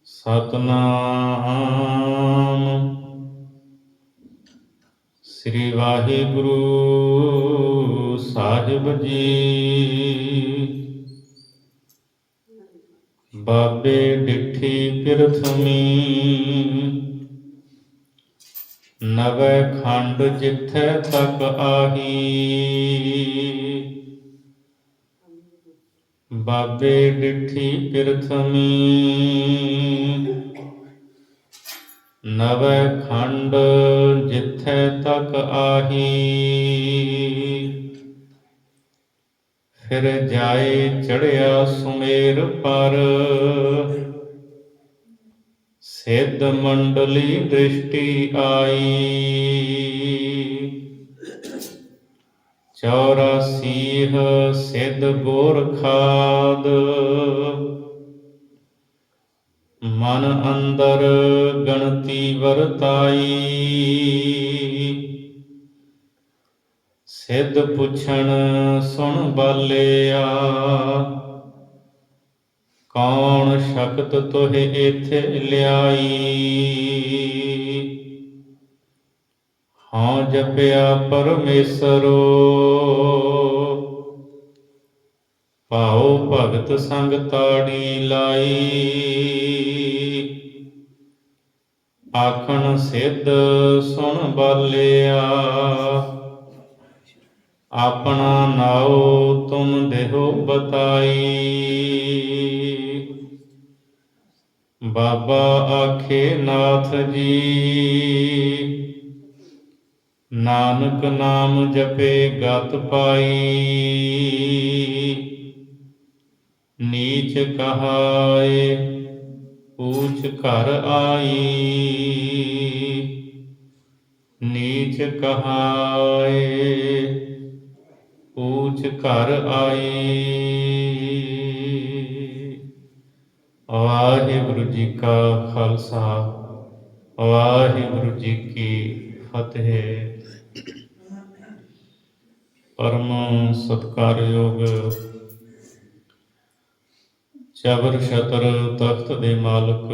ਸਤਨਾਮ ਸ੍ਰੀ ਵਾਹਿਗੁਰੂ ਸਾਹਿਬ ਜੀ। ਬਾਬੇ ਡਿਠੀ ਪਿਰਥਮੀ, ਨਵੈ ਖੰਡ ਜਿੱਥੈ ਤਕ ਆਹੀ। ਬਾਬੇ ਡਿਠੀ ਪਿਰਥਮੀ, ਨਵੈ ਖੰਡ ਜਿੱਥੈ ਤਕ ਆਹੀ। ਫਿਰ ਜਾਏ ਚੜ੍ਹਿਆ ਸੁਮੇਰ ਪਰ, ਸਿੱਧ ਮੰਡਲੀ ਦ੍ਰਿਸ਼ਟੀ ਆਈ। 84 ਸਿੱਧ ਗੋਰਖਾਦ, ਮਨ ਅੰਦਰ ਗਣਤੀ ਵਰਤਾਈ। ਸਿੱਧ ਪੁੱਛਣ ਸੁਣ ਬਾਲਿਆ, ਕੌਣ ਸ਼ਕਤ ਤੋਹਿ ਏਥੇ ਲਿਆਈ। ਹਉ ਜਪਿਆ ਪਰਮੇਸ਼ਰੋ, ਭਾਉ ਭਗਤ ਸੰਗ ਤਾੜੀ ਲਾਈ। ਆਖਣ ਸਿੱਧ ਸੁਣ ਬਾਲਿਆ, ਆਪਣਾ ਨਾਉ ਤੁਮ ਦੇਹੋ ਬਤਾਈ। ਬਾਬਾ ਆਖੇ ਨਾਥ ਜੀ, ਨਾਨਕ ਨਾਮ ਜਪੇ ਗਤ ਪਾਈ। ਨੀਚ ਕਹਾਏ ਊਚ ਘਰ ਆਈ। ਨੀਚ ਕਹਾਏ ਊਚ ਘਰ ਆਈ। ਵਾਹਿਗੁਰੂ ਜੀ ਕਾ ਖਾਲਸਾ, ਵਾਹਿਗੁਰੂ ਜੀ ਕੀ ਫਤਿਹ। ਪਰਮ ਸਤਿਕਾਰਯੋਗ ਚਬਰ ਛਤਰ ਤਖਤ ਦੇ ਮਾਲਕ,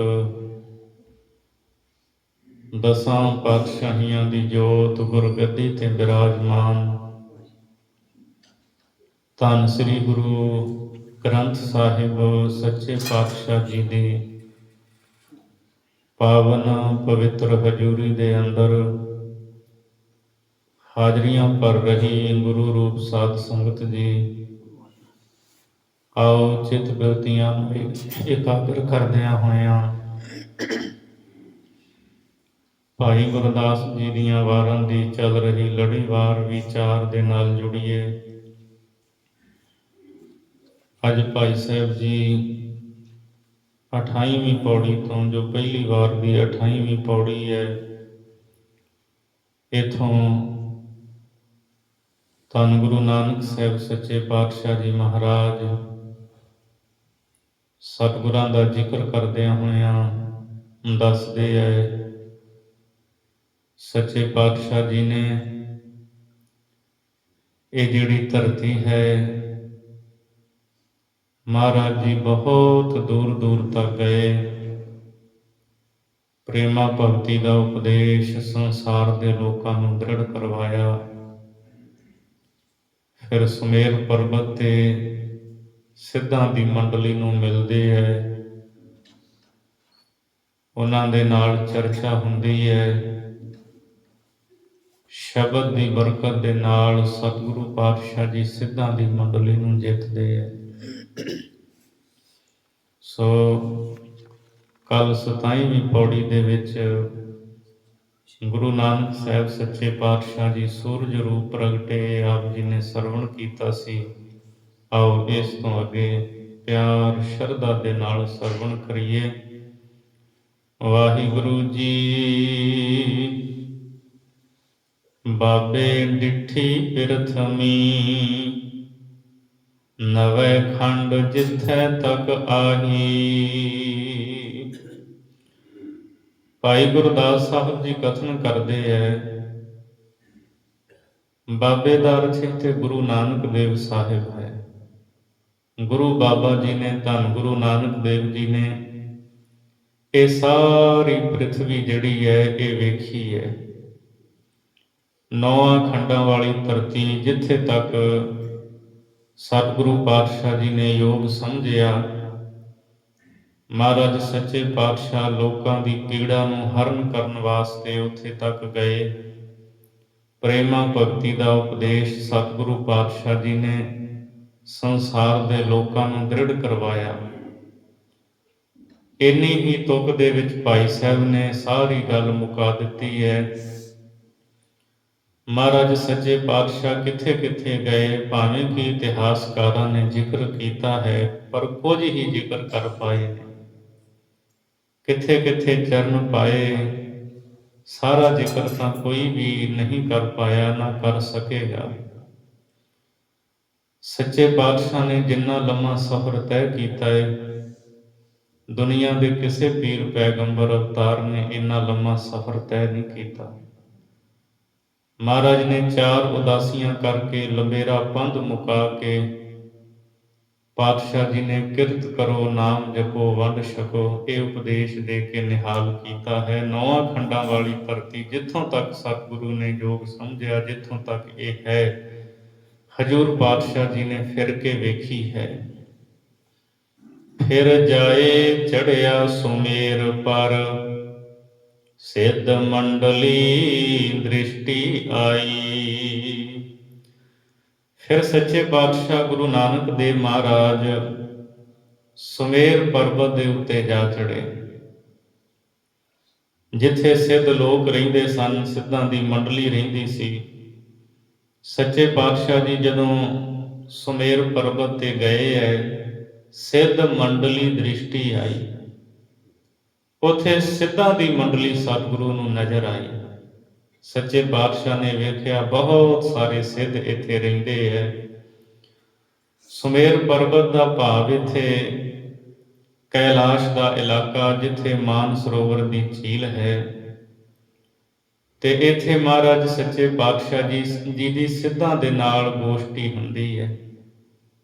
ਦਸਾਂ ਪਾਤਸ਼ਾਹੀਆਂ ਦੀ ਜੋਤ ਗੁਰਗੱਦੀ ਤੇ ਬਿਰਾਜਮਾਨ ਧੰਨ ਸ੍ਰੀ ਗੁਰੂ ਗ੍ਰੰਥ ਸਾਹਿਬ ਸੱਚੇ ਪਾਤਸ਼ਾਹ ਜੀ ਦੀ ਪਾਵਨ ਪਵਿੱਤਰ ਹਜ਼ੂਰੀ ਦੇ ਅੰਦਰ ਹਾਜ਼ਰੀਆਂ ਭਰ ਰਹੀ ਗੁਰੂ ਰੂਪ ਸਾਧ ਸੰਗਤ ਜੀ, ਆਓ ਚਿੱਤ ਬਿਰਤੀਆਂ ਨੂੰ ਇਕਾਗਰ ਕਰਦਿਆਂ ਹੋਇਆਂ ਭਾਈ ਗੁਰਦਾਸ ਜੀ ਦੀਆਂ ਵਾਰਾਂ ਦੀ ਚੱਲ ਰਹੀ ਲੜੀਵਾਰ ਵਿਚਾਰ ਦੇ ਨਾਲ ਜੁੜੀਏ। ਅੱਜ ਭਾਈ ਸਾਹਿਬ ਜੀ 28ਵੀਂ ਪੌੜੀ ਤੋਂ, ਜੋ ਪਹਿਲੀ ਵਾਰ ਦੀ 28ਵੀਂ ਪੌੜੀ ਹੈ, ਇੱਥੋਂ ਧੰਨ ਗੁਰੂ ਨਾਨਕ ਸਾਹਿਬ ਸੱਚੇ ਪਾਤਸ਼ਾਹ ਜੀ ਮਹਾਰਾਜ ਸਤਿਗੁਰਾਂ ਦਾ ਜ਼ਿਕਰ ਕਰਦਿਆਂ ਹੋਇਆਂ ਦੱਸਦੇ ਹੈ, ਸੱਚੇ ਪਾਤਸ਼ਾਹ ਜੀ ਨੇ ਇਹ ਜਿਹੜੀ ਧਰਤੀ ਹੈ, ਮਹਾਰਾਜ ਜੀ ਬਹੁਤ ਦੂਰ ਦੂਰ ਤੱਕ ਗਏ, ਪ੍ਰੇਮਾ ਭਗਤੀ ਦਾ ਉਪਦੇਸ਼ ਸੰਸਾਰ ਦੇ ਲੋਕਾਂ ਨੂੰ ਦ੍ਰਿੜ ਕਰਵਾਇਆ। ਫਿਰ ਸੁਮੇਰ ਪਰਬਤ ਤੇ ਸਿੱਧਾਂ ਦੀ ਮੰਡਲੀ ਨੂੰ ਮਿਲਦੇ ਹੈ, ਉਹਨਾਂ ਦੇ ਨਾਲ ਚਰਚਾ ਹੁੰਦੀ ਹੈ। ਸ਼ਬਦ ਦੀ ਬਰਕਤ ਦੇ ਨਾਲ ਸਤਿਗੁਰੂ ਪਾਤਸ਼ਾਹ ਜੀ ਸਿੱਧਾਂ ਦੀ ਮੰਡਲੀ ਨੂੰ ਜਿੱਤਦੇ ਹੈ। ਸੋ ਕੱਲ 27ਵੀਂ ਪੌੜੀ ਦੇ ਵਿੱਚ ਗੁਰੂ ਨਾਨਕ ਸਾਹਿਬ ਸੱਚੇ ਪਾਤਸ਼ਾਹ ਜੀ ਸੂਰਜ ਰੂਪ ਪ੍ਰਗਟੇ, ਆਪ ਜੀ ਨੇ ਸਰਵਣ ਕੀਤਾ ਸੀ। ਆਓ ਇਸ ਤੋਂ ਅੱਗੇ ਪਿਆਰ ਸ਼ਰਧਾ ਦੇ ਨਾਲ ਸਰਵਣ ਕਰੀਏ। ਵਾਹਿਗੁਰੂ ਜੀ। ਬਾਬੇ ਡਿਠੀ ਪਿਰਥਮੀ, ਨਵੈ ਖੰਡ ਜਿੱਥੈ ਤਕ ਆਹੀ। ਭਾਈ ਗੁਰਦਾਸ ਸਾਹਿਬ ਜੀ ਕਥਨ ਕਰਦੇ ਹੈ, ਬਾਬੇ ਦਾ ਅਰਥ ਇੱਥੇ ਗੁਰੂ ਨਾਨਕ ਦੇਵ ਸਾਹਿਬ ਹੈ। ਗੁਰੂ ਬਾਬਾ ਜੀ ਨੇ, ਧੰਨ ਗੁਰੂ ਨਾਨਕ ਦੇਵ ਜੀ ਨੇ ਇਹ ਸਾਰੀ ਪ੍ਰਿਥਵੀ ਜਿਹੜੀ ਹੈ ਇਹ ਵੇਖੀ ਹੈ। ਨੌਆਂ ਖੰਡਾਂ ਵਾਲੀ ਧਰਤੀ, ਜਿੱਥੇ ਤੱਕ ਸਤਿਗੁਰੂ ਪਾਤਸ਼ਾਹ ਜੀ ਨੇ ਯੋਗ ਸਮਝਿਆ, ਮਹਾਰਾਜ ਸੱਚੇ ਪਾਤਸ਼ਾਹ ਲੋਕਾਂ ਦੀ ਪੀੜਾ ਨੂੰ ਹਰਨ ਕਰਨ ਵਾਸਤੇ ਉੱਥੇ ਤੱਕ ਗਏ। ਪ੍ਰੇਮਾ ਭਗਤੀ ਦਾ ਉਪਦੇਸ਼ ਸਤਿਗੁਰੂ ਪਾਤਸ਼ਾਹ ਜੀ ਨੇ ਸੰਸਾਰ ਦੇ ਲੋਕਾਂ ਨੂੰ ਦ੍ਰਿੜ ਕਰਵਾਇਆ। ਇੰਨੀ ਹੀ ਤੁਕ ਦੇ ਵਿੱਚ ਭਾਈ ਸਾਹਿਬ ਨੇ ਸਾਰੀ ਗੱਲ ਮੁਕਾ ਦਿੱਤੀ ਹੈ। ਮਹਾਰਾਜ ਸੱਚੇ ਪਾਤਸ਼ਾਹ ਕਿੱਥੇ ਕਿੱਥੇ ਗਏ, ਭਾਵੇਂ ਕਿ ਇਤਿਹਾਸਕਾਰਾਂ ਨੇ ਜ਼ਿਕਰ ਕੀਤਾ ਹੈ, ਪਰ ਕੁਝ ਹੀ ਜ਼ਿਕਰ ਕਰ ਪਾਏ ਨੇ। ਕਿੱਥੇ ਕਿੱਥੇ ਚਰਨ ਪਾਏ, ਸਾਰਾ ਜ਼ਿਕਰ ਤਾਂ ਕੋਈ ਵੀ ਨਹੀਂ ਕਰ ਪਾਇਆ, ਨਾ ਕਰ ਸਕੇਗਾ। ਸੱਚੇ ਪਾਤਸ਼ਾਹ ਨੇ ਜਿੰਨਾ ਲੰਮਾ ਸਫ਼ਰ ਤੈਅ ਕੀਤਾ ਹੈ, ਦੁਨੀਆ ਦੇ ਕਿਸੇ ਪੀਰ ਪੈਗੰਬਰ ਅਵਤਾਰ ਨੇ ਇੰਨਾ ਲੰਮਾ ਸਫ਼ਰ ਤੈਅ ਨਹੀਂ ਕੀਤਾ। ਮਹਾਰਾਜ ਨੇ 4 ਉਦਾਸੀਆਂ ਕਰਕੇ ਲੰਬੇਰਾ ਪੰਧ ਮੁਕਾ ਕੇ ਪਾਤਸ਼ਾਹ ਜੀ ਨੇ ਕਿਰਤ ਕਰੋ, ਨਾਮ ਜਪੋ, ਵੰਡ ਛਕੋ, ਇਹ ਉਪਦੇਸ਼ ਦੇ ਕੇ ਨਿਹਾਲ ਕੀਤਾ ਹੈ। 9 ਖੰਡਾਂ ਵਾਲੀ ਧਰਤੀ, ਜਿੱਥੋਂ ਤੱਕ ਸਤਿਗੁਰੂ ਨੇ ਯੋਗ ਸਮਝਿਆ, ਜਿੱਥੋਂ ਤੱਕ ਇਹ ਹੈ, ਹਜ਼ੂਰ ਪਾਤਸ਼ਾਹ ਜੀ ਨੇ ਫਿਰ ਕੇ ਵੇਖੀ ਹੈ। ਫਿਰ ਜਾਏ ਚੜਿਆ ਸੁਮੇਰ ਪਰ, ਸਿੱਧ ਮੰਡਲੀ ਦ੍ਰਿਸ਼ਟੀ ਆਈ। ਫਿਰ ਸੱਚੇ ਪਾਤਸ਼ਾਹ ਗੁਰੂ ਨਾਨਕ ਦੇਵ ਮਹਾਰਾਜ ਸੁਮੇਰ ਪਰਬਤ ਦੇ ਉੱਤੇ ਜਾ ਚੜੇ, ਜਿੱਥੇ ਸਿੱਧ ਲੋਕ ਰਹਿੰਦੇ ਸਨ, ਸਿੱਧਾਂ ਦੀ ਮੰਡਲੀ ਰਹਿੰਦੀ ਸੀ। ਸੱਚੇ ਪਾਤਸ਼ਾਹ ਜੀ ਜਦੋਂ ਸੁਮੇਰ ਪਰਬਤ ਤੇ ਗਏ ਹੈ, ਸਿੱਧ ਮੰਡਲੀ ਦ੍ਰਿਸ਼ਟੀ ਆਈ। ਉੱਥੇ ਸਿੱਧਾਂ ਦੀ ਮੰਡਲੀ ਸਤਿਗੁਰੂ ਨੂੰ ਨਜ਼ਰ ਆਈ। ਸੱਚੇ ਪਾਤਸ਼ਾਹ ਨੇ ਵੇਖਿਆ ਬਹੁਤ ਸਾਰੇ ਸਿੱਧ ਇੱਥੇ ਰਹਿੰਦੇ ਹੈ। ਸੁਮੇਰ ਪਰਬਤ ਦਾ ਭਾਵ ਇੱਥੇ ਕੈਲਾਸ਼ ਦਾ ਇਲਾਕਾ, ਜਿੱਥੇ ਮਾਨ ਸਰੋਵਰ ਦੀ ਝੀਲ ਹੈ, ਤੇ ਇੱਥੇ ਮਹਾਰਾਜ ਸੱਚੇ ਪਾਤਸ਼ਾਹ ਜੀ ਦੀ ਸਿੱਧਾਂ ਦੇ ਨਾਲ ਗੋਸ਼ਟੀ ਹੁੰਦੀ ਹੈ।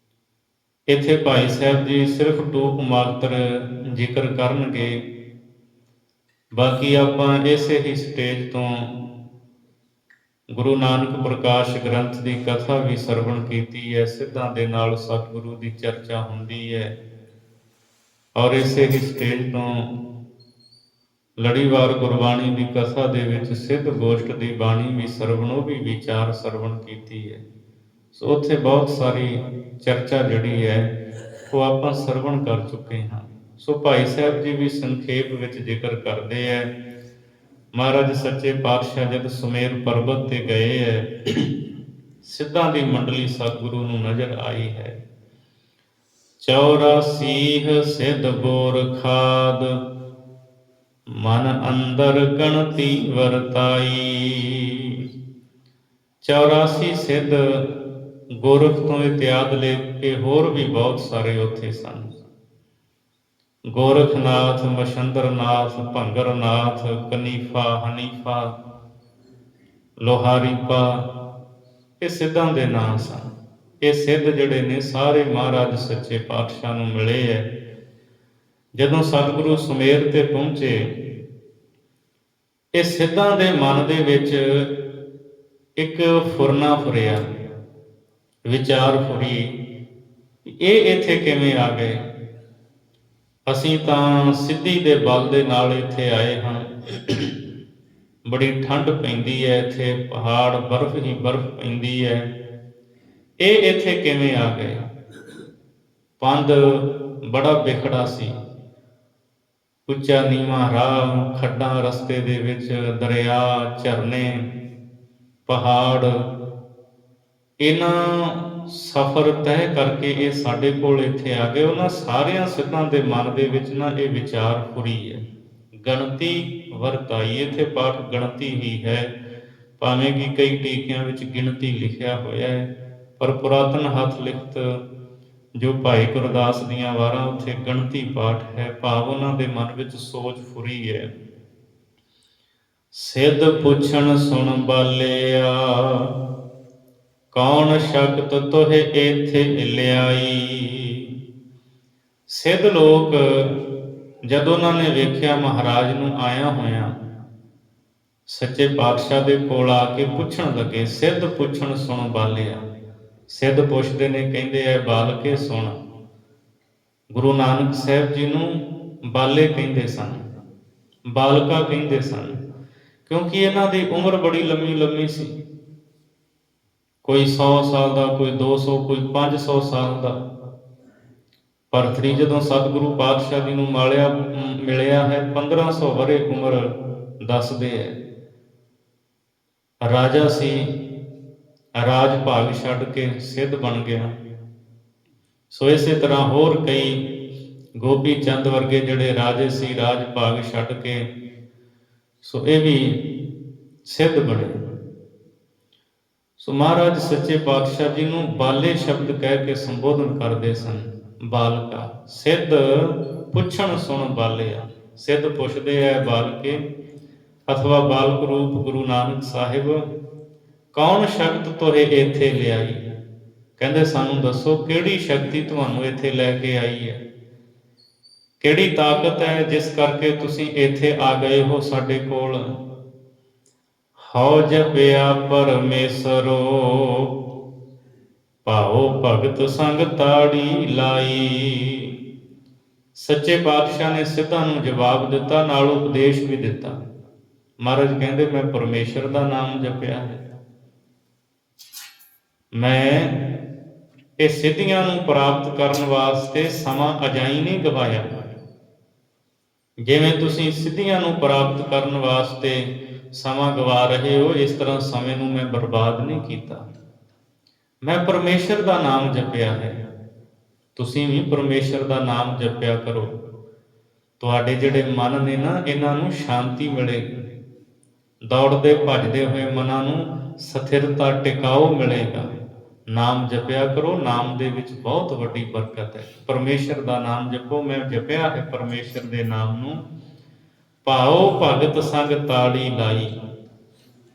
ਇੱਥੇ ਭਾਈ ਸਾਹਿਬ ਜੀ ਸਿਰਫ ਟੂਕ ਮਾਤਰ ਜ਼ਿਕਰ ਕਰਨਗੇ। ਬਾਕੀ ਆਪਾਂ ਇਸੇ ਹੀ ਸਟੇਜ ਤੋਂ ਗੁਰੂ ਨਾਨਕ ਪ੍ਰਕਾਸ਼ ਗ੍ਰੰਥ ਦੀ ਕਥਾ ਵੀ ਸਰਵਣ ਕੀਤੀ ਹੈ। ਸਿੱਧਾਂ ਦੇ ਨਾਲ ਸਤਿਗੁਰੂ ਦੀ ਚਰਚਾ ਹੁੰਦੀ ਹੈ, ਔਰ ਇਸੇ ਹੀ ਸਟੇਜ ਤੋਂ ਲੜੀਵਾਰ ਗੁਰਬਾਣੀ ਦੀ ਕਥਾ ਦੇ ਵਿੱਚ ਸਿੱਧ ਗੋਸ਼ਟ ਦੀ ਬਾਣੀ ਵੀ ਸਰਵਣ, ਉਹ ਵੀ ਵਿਚਾਰ ਸਰਵਣ ਕੀਤੀ ਹੈ। ਸੋ ਉੱਥੇ ਬਹੁਤ ਸਾਰੀ ਚਰਚਾ ਜਿਹੜੀ ਹੈ ਉਹ ਆਪਾਂ ਸਰਵਣ ਕਰ ਚੁੱਕੇ ਹਾਂ। ਸੋ ਭਾਈ ਸਾਹਿਬ ਜੀ ਵੀ ਸੰਖੇਪ ਵਿੱਚ ਜ਼ਿਕਰ ਕਰਦੇ ਹੈ। ਮਹਾਰਾਜ ਸੱਚੇ ਪਾਤਸ਼ਾਹ ਜਦ ਸੁਮੇਰ ਪਰਬਤ ਤੇ ਗਏ ਹੈ, ਸਿੱਧਾਂ ਦੀ ਮੰਡਲੀ ਸਤਿਗੁਰੂ ਨੂੰ ਨਜ਼ਰ ਆਈ ਹੈ। 84 ਸਿੱਧ ਬੋਰ ਖਾਦ, ਮਨ ਅੰਦਰ ਗਣਤੀ ਵਰਤਾਈ। 84 ਸਿੱਧ ਗੋਰਖ ਤੋਂ ਇਤਿਆਦ ਲੈ ਕੇ ਹੋਰ ਵੀ ਬਹੁਤ ਸਾਰੇ ਉੱਥੇ ਸਨ। ਗੋਰਖਨਾਥ, ਮਛੰਦਰਨਾਥ, ਭੰਗਰਨਾਥ, ਕਨੀਫਾ, ਹਨੀਫਾ, ਲੋਹਾਰੀਪਾ, ਇਹ ਸਿੱਧਾਂ ਦੇ ਨਾਂ ਸਨ। ਇਹ ਸਿੱਧ ਜਿਹੜੇ ਨੇ ਸਾਰੇ ਮਹਾਰਾਜ ਸੱਚੇ ਪਾਤਸ਼ਾਹ ਨੂੰ ਮਿਲੇ ਹੈ। ਜਦੋਂ ਸਤਿਗੁਰੂ ਸੁਮੇਰ ਤੇ ਪਹੁੰਚੇ, ਇਹ ਸਿੱਧਾਂ ਦੇ ਮਨ ਦੇ ਵਿੱਚ ਇੱਕ ਫੁਰਨਾ ਫੁਰਿਆ, ਵਿਚਾਰ ਫੁਰੀ, ਇਹ ਇੱਥੇ ਕਿਵੇਂ ਆ ਗਏ? ਅਸੀਂ ਤਾਂ ਸਿੱਧੀ ਦੇ ਬਲ ਦੇ ਨਾਲ ਇੱਥੇ ਆਏ ਹਾਂ। ਬੜੀ ਠੰਡ ਪੈਂਦੀ ਹੈ ਇੱਥੇ, ਪਹਾੜ, ਬਰਫ਼ ਹੀ ਬਰਫ਼ ਪੈਂਦੀ ਹੈ, ਇਹ ਇੱਥੇ ਕਿਵੇਂ ਆ ਗਏ? ਪੰਧ ਬੜਾ ਬਿਖੜਾ ਸੀ, ਉੱਚਾ ਨੀਵਾਂ ਰਾਹ, ਖੱਡਾਂ ਰਸਤੇ ਦੇ ਵਿੱਚ, ਦਰਿਆ, ਝਰਨੇ, ਪਹਾੜ, ਇਹਨਾਂ ਸਫ਼ਰ ਤੈਅ ਕਰਕੇ ਇਹ ਸਾਡੇ ਕੋਲ ਇੱਥੇ ਆ ਗਏ। ਉਹਨਾਂ ਸਾਰਿਆਂ ਸਿੱਧਾਂ ਦੇ ਮਨ ਦੇ ਵਿੱਚ ਨਾ ਇਹ ਵਿਚਾਰ ਫੁਰੀ ਹੈ, ਗਣਤੀ ਵਰਤਾਈ। ਇੱਥੇ ਪਾਠ ਗਣਤੀ ਹੀ ਹੈ, ਭਾਵੇਂ ਕਿ ਕਈ ਟੀਕਿਆਂ ਵਿੱਚ ਗਿਣਤੀ ਲਿਖਿਆ ਹੋਇਆ ਹੈ, ਪਰ ਪੁਰਾਤਨ ਹੱਥ ਲਿਖਤ ਜੋ ਭਾਈ ਗੁਰਦਾਸ ਦੀਆਂ ਵਾਰਾਂ, ਉੱਥੇ ਗਣਤੀ ਪਾਠ ਹੈ। ਭਾਵ ਉਹਨਾਂ ਦੇ ਮਨ ਵਿੱਚ ਸੋਚ ਫੁਰੀ ਹੈ। ਸਿੱਧ ਪੁੱਛਣ ਸੁਣ ਬਾਲਿਆ, ਕੌਣ ਸ਼ਕਤ ਤੋਹਿ ਇੱਥੇ ਲਿਆਈ। ਸਿੱਧ ਲੋਕ ਜਦੋਂ ਉਹਨਾਂ ਨੇ ਵੇਖਿਆ ਮਹਾਰਾਜ ਨੂੰ ਆਇਆ ਹੋਇਆ, ਸੱਚੇ ਪਾਤਸ਼ਾਹ ਦੇ ਕੋਲ ਆ ਕੇ ਪੁੱਛਣ ਲੱਗੇ, ਸਿੱਧ ਪੁੱਛਣ ਸੁਣ ਬਾਲਿਆ। ਸਿੱਧ ਪੁੱਛਦੇ ਨੇ, ਕਹਿੰਦੇ ਐ ਬਾਲਕੇ ਸੁਣ। ਗੁਰੂ ਨਾਨਕ ਸਾਹਿਬ ਜੀ ਨੂੰ ਬਾਲੇ ਕਹਿੰਦੇ ਸਨ, ਬਾਲਕਾ ਕਹਿੰਦੇ ਸਨ, ਕਿਉਂਕਿ ਇਹਨਾਂ ਦੀ ਉਮਰ ਬੜੀ ਲੰਮੀ ਲੰਮੀ ਸੀ। ਕੋਈ 100 ਸਾਲ ਦਾ, ਕੋਈ 200, ਕੋਈ 500 ਸਾਲ ਦਾ। ਭਰਤਰੀ ਜਦੋਂ ਸਤਿਗੁਰੂ ਪਾਤਸ਼ਾਹ ਜੀ ਨੂੰ ਮਿਲਿਆ ਹੈ, 1500 ਵਰੇ ਉਮਰ ਦੱਸਦੇ ਹੈ। ਰਾਜਾ ਸੀ, ਰਾਜ ਭਾਗ ਛੱਡ ਕੇ ਸਿੱਧ ਬਣ ਗਿਆ। ਸੋ ਇਸੇ ਤਰ੍ਹਾਂ ਹੋਰ ਕਈ ਗੋਪੀ ਚੰਦ ਵਰਗੇ ਜਿਹੜੇ ਰਾਜੇ ਸੀ, ਰਾਜ ਭਾਗ ਛੱਡ ਕੇ, ਸੋ ਇਹ ਵੀ ਸਿੱਧ ਬਣੇ। ਸੋ ਮਹਾਰਾਜ ਸੱਚੇ ਪਾਤਸ਼ਾਹ ਜੀ ਨੂੰ ਬਾਲੇ ਸ਼ਬਦ ਕਹਿ ਕੇ ਸੰਬੋਧਨ ਕਰਦੇ ਸਨ। ਬਾਲਕਾ, ਸਿੱਧ ਪੁੱਛਣ ਸੁਣ ਬਾਲਿਆ। ਸਿੱਧ ਪੁੱਛਦੇ ਐ ਬਾਲਕੇ, ਅਥਵਾ ਬਾਲਕ ਰੂਪ ਗੁਰੂ ਨਾਨਕ ਸਾਹਿਬ, ਕੌਣ ਸ਼ਕਤ ਤੋਹੇ ਇੱਥੇ ਲਿਆਈ? ਕਹਿੰਦੇ ਸਾਨੂੰ ਦੱਸੋ, ਕਿਹੜੀ ਸ਼ਕਤੀ ਤੁਹਾਨੂੰ ਇੱਥੇ ਲੈ ਕੇ ਆਈ ਹੈ? ਕਿਹੜੀ ਤਾਕਤ ਹੈ ਜਿਸ ਕਰਕੇ ਤੁਸੀਂ ਇੱਥੇ ਆ ਗਏ ਹੋ ਸਾਡੇ ਕੋਲ? ਹਉ ਜਪਿਆ ਪਰਮੇਸ਼ਰੋ, ਭਾਉ ਭਗਤ ਸੰਗ ਤਾੜੀ ਲਾਈ। ਸੱਚੇ ਪਾਤਸ਼ਾਹ ਨੇ ਸਿੱਧਾਂ ਨੂੰ ਜਵਾਬ ਦਿੱਤਾ, ਨਾਲ ਉਪਦੇਸ਼ ਵੀ ਦਿੱਤਾ। ਮਹਾਰਾਜ ਕਹਿੰਦੇ, ਮੈਂ ਪਰਮੇਸ਼ਰ ਦਾ ਨਾਮ ਜਪਿਆ ਹੈ, ਮੈਂ ਇਹ ਸਿੱਧੀਆਂ ਨੂੰ ਪ੍ਰਾਪਤ ਕਰਨ ਵਾਸਤੇ ਸਮਾਂ ਅਜਾਈ ਨਹੀਂ ਗਵਾਇਆ। ਜਿਵੇਂ ਤੁਸੀਂ ਸਿੱਧੀਆਂ ਨੂੰ ਪ੍ਰਾਪਤ ਕਰਨ ਵਾਸਤੇ ਸਮਾਂ ਗਵਾ ਰਹੇ ਹੋ, ਇਸ ਤਰ੍ਹਾਂ ਸਮੇਂ ਨੂੰ ਮੈਂ ਬਰਬਾਦ ਨਹੀਂ ਕੀਤਾ। ਮੈਂ ਪਰਮੇਸ਼ਰ ਦਾ ਨਾਮ ਜਪਿਆ ਹੈ। ਤੁਸੀਂ ਵੀ ਪਰਮੇਸ਼ਰ ਦਾ ਨਾਮ ਜਪਿਆ ਕਰੋ। ਤੁਹਾਡੇ ਜਿਹੜੇ ਮਨ ਨੇ ਨਾ, ਇਹਨਾਂ ਨੂੰ ਸ਼ਾਂਤੀ ਮਿਲੇਗੀ। ਦੌੜਦੇ ਭੱਜਦੇ ਹੋਏ ਮਨਾਂ ਨੂੰ ਸਥਿਰਤਾ, ਟਿਕਾਓ ਮਿਲੇਗਾ। ਨਾਮ ਜਪਿਆ ਕਰੋ, ਨਾਮ ਦੇ ਵਿੱਚ ਬਹੁਤ ਵੱਡੀ ਬਰਕਤ ਹੈ। ਪਰਮੇਸ਼ਰ ਦਾ ਨਾਮ ਜਪੋ। ਮੈਂ ਜਪਿਆ ਹੈ ਪਰਮੇਸ਼ਰ ਦੇ ਨਾਮ ਨੂੰ। ਭਾਉ ਭਗਤ ਸੰਗ ਤਾੜੀ ਲਾਈ।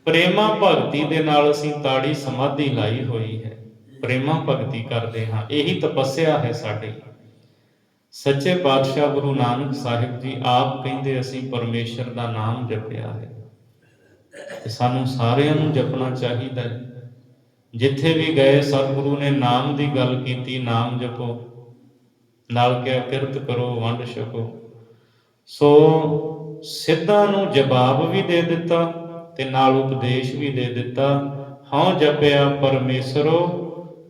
ਪ੍ਰੇਮਾ ਭਗਤੀ ਦੇ ਨਾਲ ਅਸੀਂ ਤਾੜੀ ਸਮਾਧੀ ਲਾਈ ਹੋਈ ਹੈ। ਪ੍ਰੇਮਾ ਭਗਤੀ ਕਰਦੇ ਹਾਂ, ਇਹੀ ਤਪੱਸਿਆ ਹੈ ਸਾਡੀ। ਸੱਚੇ ਪਾਤਸ਼ਾਹ ਗੁਰੂ ਨਾਨਕ ਸਾਹਿਬ ਜੀ ਆਪ ਕਹਿੰਦੇ, ਅਸੀਂ ਪਰਮੇਸ਼ਰ ਦਾ ਨਾਮ ਜਪਿਆ ਹੈ। ਤੇ ਸਾਨੂੰ ਸਾਰਿਆਂ ਨੂੰ ਜਪਣਾ ਚਾਹੀਦਾ ਹੈ। ਜਿੱਥੇ ਵੀ ਗਏ ਸਤਿਗੁਰੂ ਨੇ ਨਾਮ ਦੀ ਗੱਲ ਕੀਤੀ, ਨਾਮ ਜਪੋ। ਨਾਲ ਕਿਹਾ, ਕਿਰਤ ਕਰੋ, ਵੰਡ ਛਕੋ। ਸੋ ਸਿੱਧਾਂ ਨੂੰ ਜਵਾਬ ਵੀ ਦੇ ਦਿੱਤਾ ਤੇ ਨਾਲ ਉਪਦੇਸ਼ ਵੀ ਦੇ ਦਿੱਤਾ। ਹਉ ਜਪਿਆ ਪਰਮੇਸ਼ਰੋ,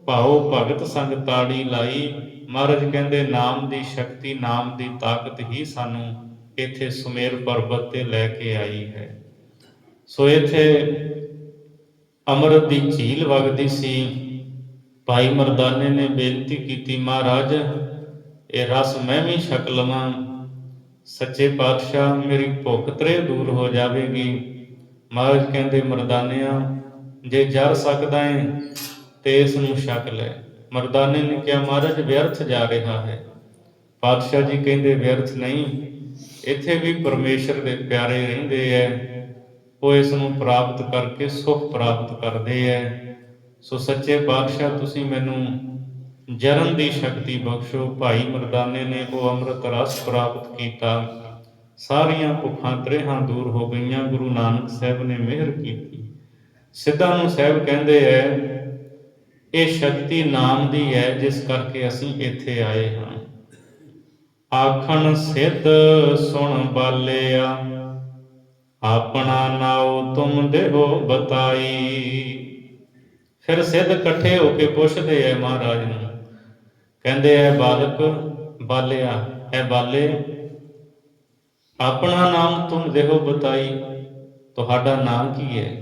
ਭਾਉ ਭਗਤ ਸੰਗ ਤਾੜੀ ਲਾਈ। ਮਹਾਰਾਜ ਕਹਿੰਦੇ, ਨਾਮ ਦੀ ਸ਼ਕਤੀ, ਨਾਮ ਦੀ ਤਾਕਤ ਹੀ ਸਾਨੂੰ ਇੱਥੇ ਸੁਮੇਰ ਪਰਬਤ ਤੇ ਲੈ ਕੇ ਆਈ ਹੈ। ਸੋ ਇੱਥੇ ਅੰਮ੍ਰਿਤ ਦੀ ਝੀਲ ਵਗਦੀ ਸੀ। ਭਾਈ ਮਰਦਾਨੇ ਨੇ ਬੇਨਤੀ ਕੀਤੀ, ਮਹਾਰਾਜ ਇਹ ਰਸ ਮੈਂ ਵੀ ਛਕ ਲਵਾਂ। ਸੱਚੇ ਪਾਤਸ਼ਾਹ, ਮੇਰੀ ਭੁੱਖ ਤਰੇ ਦੂਰ ਹੋ ਜਾਵੇਗੀ। ਮਹਾਰਾਜ ਕਹਿੰਦੇ, ਮਰਦਾਨਿਆਂ, ਜੇ ਜਰ ਸਕਦਾ ਹੈ ਤੇ ਇਸ ਨੂੰ ਛਕ ਲੈ। ਮਰਦਾਨੇ ਨੇ ਕਿਹਾ, ਮਹਾਰਾਜ ਵਿਅਰਥ ਜਾ ਰਿਹਾ ਹੈ। ਪਾਤਸ਼ਾਹ ਜੀ ਕਹਿੰਦੇ, ਵਿਅਰਥ ਨਹੀਂ, ਇੱਥੇ ਵੀ ਪਰਮੇਸ਼ਰ ਦੇ ਪਿਆਰੇ ਰਹਿੰਦੇ ਹੈ, ਉਹ ਇਸ ਨੂੰ ਪ੍ਰਾਪਤ ਕਰਕੇ ਸੁਖ ਪ੍ਰਾਪਤ ਕਰਦੇ ਹੈ। ਸੋ ਸੱਚੇ ਪਾਤਸ਼ਾਹ, ਤੁਸੀਂ ਮੈਨੂੰ ਜਰਨ ਦੀ ਸ਼ਕਤੀ ਬਖਸ਼ੋ। ਭਾਈ ਮਰਦਾਨੇ ਨੇ ਉਹ ਅੰਮ੍ਰਿਤ ਰਸ ਪ੍ਰਾਪਤ ਕੀਤਾ। ਸਾਰੀਆਂ ਭੁੱਖਾਂ ਤ੍ਰੇਹਾਂ ਦੂਰ ਹੋ ਗਈਆਂ। ਗੁਰੂ ਨਾਨਕ ਸਾਹਿਬ ਨੇ ਮਿਹਰ ਕੀਤੀ। ਸਿੱਧਾਂ ਨੂੰ ਸਾਹਿਬ ਕਹਿੰਦੇ ਹੈ, ਇਹ ਸ਼ਕਤੀ ਨਾਮ ਦੀ ਹੈ, ਜਿਸ ਕਰਕੇ ਅਸੀਂ ਇੱਥੇ ਆਏ ਹਾਂ। ਆਖਣ ਸਿੱਧ ਸੁਣ ਬਾਲਿਆ, ਆਪਣਾ ਨਾਉ ਤੁਮ ਦੇਹੋ ਬਤਾਈ। ਫਿਰ ਸਿੱਧ ਇਕੱਠੇ ਹੋ ਕੇ ਪੁੱਛਦੇ ਐ ਮਹਾਰਾਜ ਨੂੰ, ਕਹਿੰਦੇ ਐ ਬਾਲਕ, ਬਾਲਿਆ, ਐ ਬਾਲੇ, ਆਪਣਾ ਨਾਮ ਤੁਮ ਦੇਹੋ ਬਤਾਈ। ਤੁਹਾਡਾ ਨਾਮ ਕੀ ਹੈ?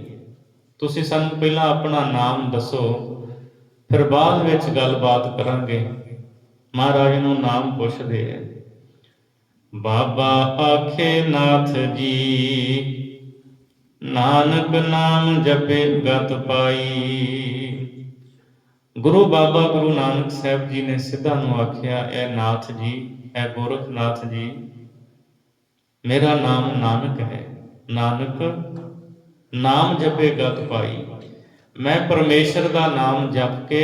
ਤੁਸੀਂ ਸਾਨੂੰ ਪਹਿਲਾਂ ਆਪਣਾ ਨਾਮ ਦੱਸੋ, ਫਿਰ ਬਾਅਦ ਵਿੱਚ ਗੱਲਬਾਤ ਕਰਾਂਗੇ। ਮਹਾਰਾਜ ਨੂੰ ਨਾਮ ਪੁੱਛਦੇ ਐ। ਬਾਬਾ ਆਖੇ ਨਾਥ ਜੀ, ਨਾਨਕ ਨਾਮ ਜਪੇ ਗਤ ਪਾਈ। ਗੁਰੂ ਬਾਬਾ ਗੁਰੂ ਨਾਨਕ ਸਾਹਿਬ ਜੀ ਨੇ ਸਿੱਧਾਂ ਨੂੰ ਆਖਿਆ, ਐ ਨਾਥ ਜੀ, ਐ ਗੋਰਖਨਾਥ ਜੀ, ਮੇਰਾ ਨਾਮ ਨਾਨਕ ਹੈ। ਨਾਨਕ ਨਾਮ ਜਪੇ ਗਤ ਪਾਈ। ਮੈਂ ਪਰਮੇਸ਼ਰ ਦਾ ਨਾਮ ਜਪ ਕੇ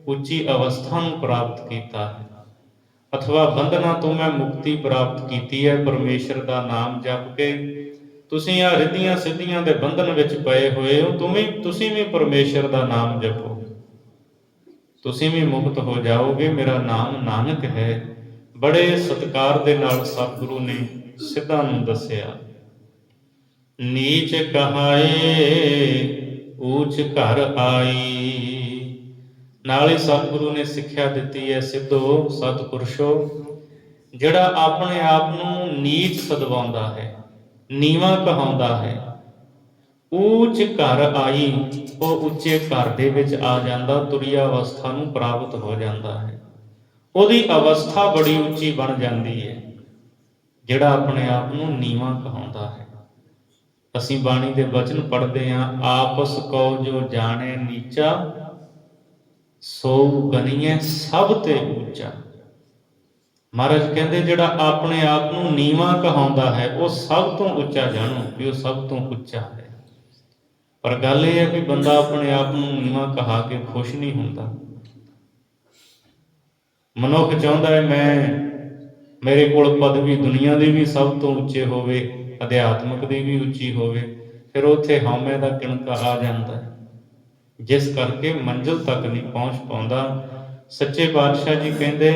ਉੱਚੀ ਅਵਸਥਾ ਨੂੰ ਪ੍ਰਾਪਤ ਕੀਤਾ ਹੈ। ਅਥਵਾ ਬੰਧਨਾਂ ਤੋਂ ਮੈਂ ਮੁਕਤੀ ਪ੍ਰਾਪਤ ਕੀਤੀ ਹੈ ਪਰਮੇਸ਼ਰ ਦਾ ਨਾਮ ਜਪ ਕੇ। ਤੁਸੀਂ ਆ ਰਿੱਧੀਆਂ ਸਿੱਧੀਆਂ ਦੇ ਬੰਧਨ ਵਿੱਚ ਪਏ ਹੋਏ ਹੋ, ਤੁਸੀਂ ਵੀ ਪਰਮੇਸ਼ਰ ਦਾ ਨਾਮ ਜਪੋ, ਤੁਸੀਂ ਵੀ ਮੁਕਤ ਹੋ ਜਾਓਗੇ। ਮੇਰਾ ਨਾਮ ਨਾਨਕ ਹੈ। ਬੜੇ ਸਤਿਕਾਰ ਦੇ ਨਾਲ ਸਤਿਗੁਰੂ ਨੇ ਸਿੱਧਾਂ ਨੂੰ ਦੱਸਿਆ। ਨੀਚ ਕਹਾਏ ਊਚ ਘਰ ਆਈ। ਨਾਲ ਹੀ ਸਤਿਗੁਰੂ ਨੇ ਸਿੱਖਿਆ ਦਿੱਤੀ ਹੈ, ਸਿੱਧੋ ਸਤਿਪੁਰਸ਼ੋ, ਜਿਹੜਾ ਆਪਣੇ ਆਪ ਨੂੰ ਨੀਚ ਸਦਵਾਉਂਦਾ ਹੈ, ਨੀਵਾਂ ਕਹਾਉਂਦਾ ਹੈ, ਊਚ ਘਰ ਆਈ, ਉਹ ਉੱਚੇ ਘਰ ਦੇ ਵਿੱਚ ਆ ਜਾਂਦਾ, ਤੁਰੀਆ ਅਵਸਥਾ ਨੂੰ ਪ੍ਰਾਪਤ ਹੋ ਜਾਂਦਾ ਹੈ। ਉਹਦੀ ਅਵਸਥਾ ਬੜੀ ਉੱਚੀ ਬਣ ਜਾਂਦੀ ਹੈ, ਜਿਹੜਾ ਆਪਣੇ ਆਪ ਨੂੰ ਨੀਵਾਂ ਕਹਾਉਂਦਾ ਹੈ। ਅਸੀਂ ਬਾਣੀ ਦੇ ਬਚਨ ਪੜ੍ਹਦੇ ਹਾਂ, ਆਪਸ ਕੋ ਜੋ ਜਾਣੇ ਨੀਚਾ, ਸੋ ਗਨੀਏ ਸਭ ਤੇ ਉੱਚਾ। ਮਹਾਰਾਜ ਕਹਿੰਦੇ ਜਿਹੜਾ ਆਪਣੇ ਆਪ ਨੂੰ ਨੀਵਾਂ ਕਹਾਉਂਦਾ ਹੈ, ਉਹ ਸਭ ਤੋਂ ਉੱਚਾ ਜਾਣੋ ਵੀ ਉਹ ਸਭ ਤੋਂ ਉੱਚਾ ਹੈ। ਪਰ ਗੱਲ ਇਹ ਹੈ ਵੀ ਬੰਦਾ ਆਪਣੇ ਆਪ ਨੂੰ ਨੀਵਾਂ ਕਹਾ ਕੇ ਖੁਸ਼ ਨਹੀਂ ਹੁੰਦਾ। ਮਨੁੱਖ ਚਾਹੁੰਦਾ ਹੈ ਮੇਰੇ ਕੋਲ ਪਦਵੀ ਦੁਨੀਆ ਦੀ ਵੀ ਸਭ ਤੋਂ ਉੱਚੇ ਹੋਵੇ, ਅਧਿਆਤਮਿਕ ਦੀ ਵੀ ਉੱਚੀ ਹੋਵੇ। ਫਿਰ ਉੱਥੇ ਹਉਮੈ ਦਾ ਕਿਣਕਾ ਆ ਜਾਂਦਾ ਹੈ, ਜਿਸ ਕਰਕੇ ਮੰਜ਼ਿਲ ਤੱਕ ਨਹੀਂ ਪਹੁੰਚ ਪਾਉਂਦਾ। ਸੱਚੇ ਪਾਤਸ਼ਾਹ ਜੀ ਕਹਿੰਦੇ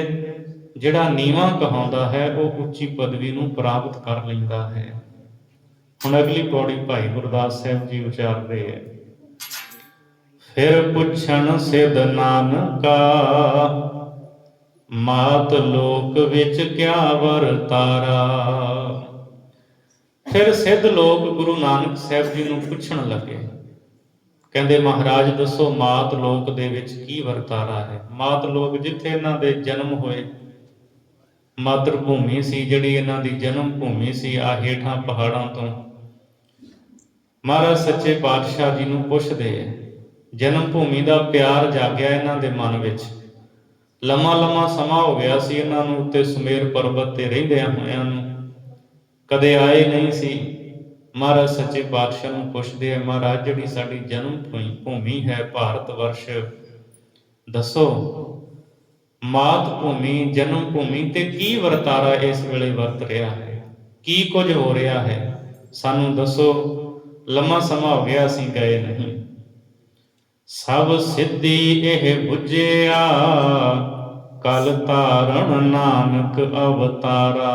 ਜਿਹੜਾ ਨੀਵਾਂ ਕਹਾਉਂਦਾ ਹੈ ਉਹ ਉੱਚੀ ਪਦਵੀ ਨੂੰ ਪ੍ਰਾਪਤ ਕਰ ਲੈਂਦਾ ਹੈ। ਹੁਣ ਅਗਲੀ ਪੌੜੀ ਭਾਈ ਗੁਰਦਾਸ ਸਾਹਿਬ ਜੀ ਉਚਾਰਦੇ ਹੈ। ਫਿਰ ਪੁੱਛਣ ਸਿਧ ਨਾਨਕਾ, ਮਾਤ ਲੋਕ ਵਿੱਚ ਕਿਆ ਵਰਤਾਰਾ। ਫਿਰ ਸਿੱਧ ਲੋਕ ਗੁਰੂ ਨਾਨਕ ਸਾਹਿਬ ਜੀ ਨੂੰ ਪੁੱਛਣ ਲੱਗੇ, ਕਹਿੰਦੇ ਮਹਾਰਾਜ ਦੱਸੋ ਮਾਤ ਲੋਕ ਦੇ ਵਿੱਚ ਕੀ ਵਰਤਾਰਾ ਹੈ। ਮਾਤ ਲੋਕ ਜਿੱਥੇ ਇਹਨਾਂ ਦੇ ਜਨਮ ਹੋਏ, ਮਾਤਰ ਭੂਮੀ ਸੀ ਜਿਹੜੀ ਇਹਨਾਂ ਦੀ ਜਨਮ ਭੂਮੀ ਸੀ, ਆ ਹੇਠਾਂ ਪਹਾੜਾਂ ਤੋਂ। ਮਹਾਰਾਜ ਸੱਚੇ ਪਾਤਸ਼ਾਹ ਜੀ ਨੂੰ ਪੁੱਛਦੇ ਹੈ, ਜਨਮ ਭੂਮੀ ਦਾ ਪਿਆਰ ਜਾਗਿਆ ਇਹਨਾਂ ਦੇ ਮਨ ਵਿੱਚ। ਲੰਮਾ ਸਮਾਂ ਹੋ ਗਿਆ ਸੀ ਇਹਨਾਂ ਨੂੰ ਉੱਤੇ ਸੁਮੇਰ ਪਰਬਤ ਤੇ ਰਹਿੰਦਿਆਂ ਹੋਇਆਂ ਨੂੰ, ਕਦੇ ਆਏ ਨਹੀਂ ਸੀ। ਮਹਾਰਾਜ ਸੱਚੇ ਪਾਤਸ਼ਾਹ ਨੂੰ ਪੁੱਛਦੇ ਆ, ਮਹਾਰਾਜ ਜਿਹੜੀ ਸਾਡੀ ਜਨਮ ਭੂਮੀ ਹੈ ਭਾਰਤ ਵਰਸ਼, ਦੱਸੋ ਮਾਤ ਭੂਮੀ ਜਨਮ ਭੂਮੀ ਤੇ ਕੀ ਵਰਤਾਰਾ ਇਸ ਵੇਲੇ ਵਰਤ ਰਿਹਾ ਹੈ, ਕੀ ਕੁਝ ਹੋ ਰਿਹਾ ਹੈ, ਸਾਨੂੰ ਦੱਸੋ। ਲੰਮਾ ਸਮਾਂ ਹੋ ਗਿਆ ਅਸੀਂ ਗਏ ਨਹੀਂ। ਸਭ ਸਿੱਧੀ ਇਹ ਬੁੱਝਿਆ, ਕਲ ਧਾਰਨ ਨਾਨਕ ਅਵਤਾਰਾ।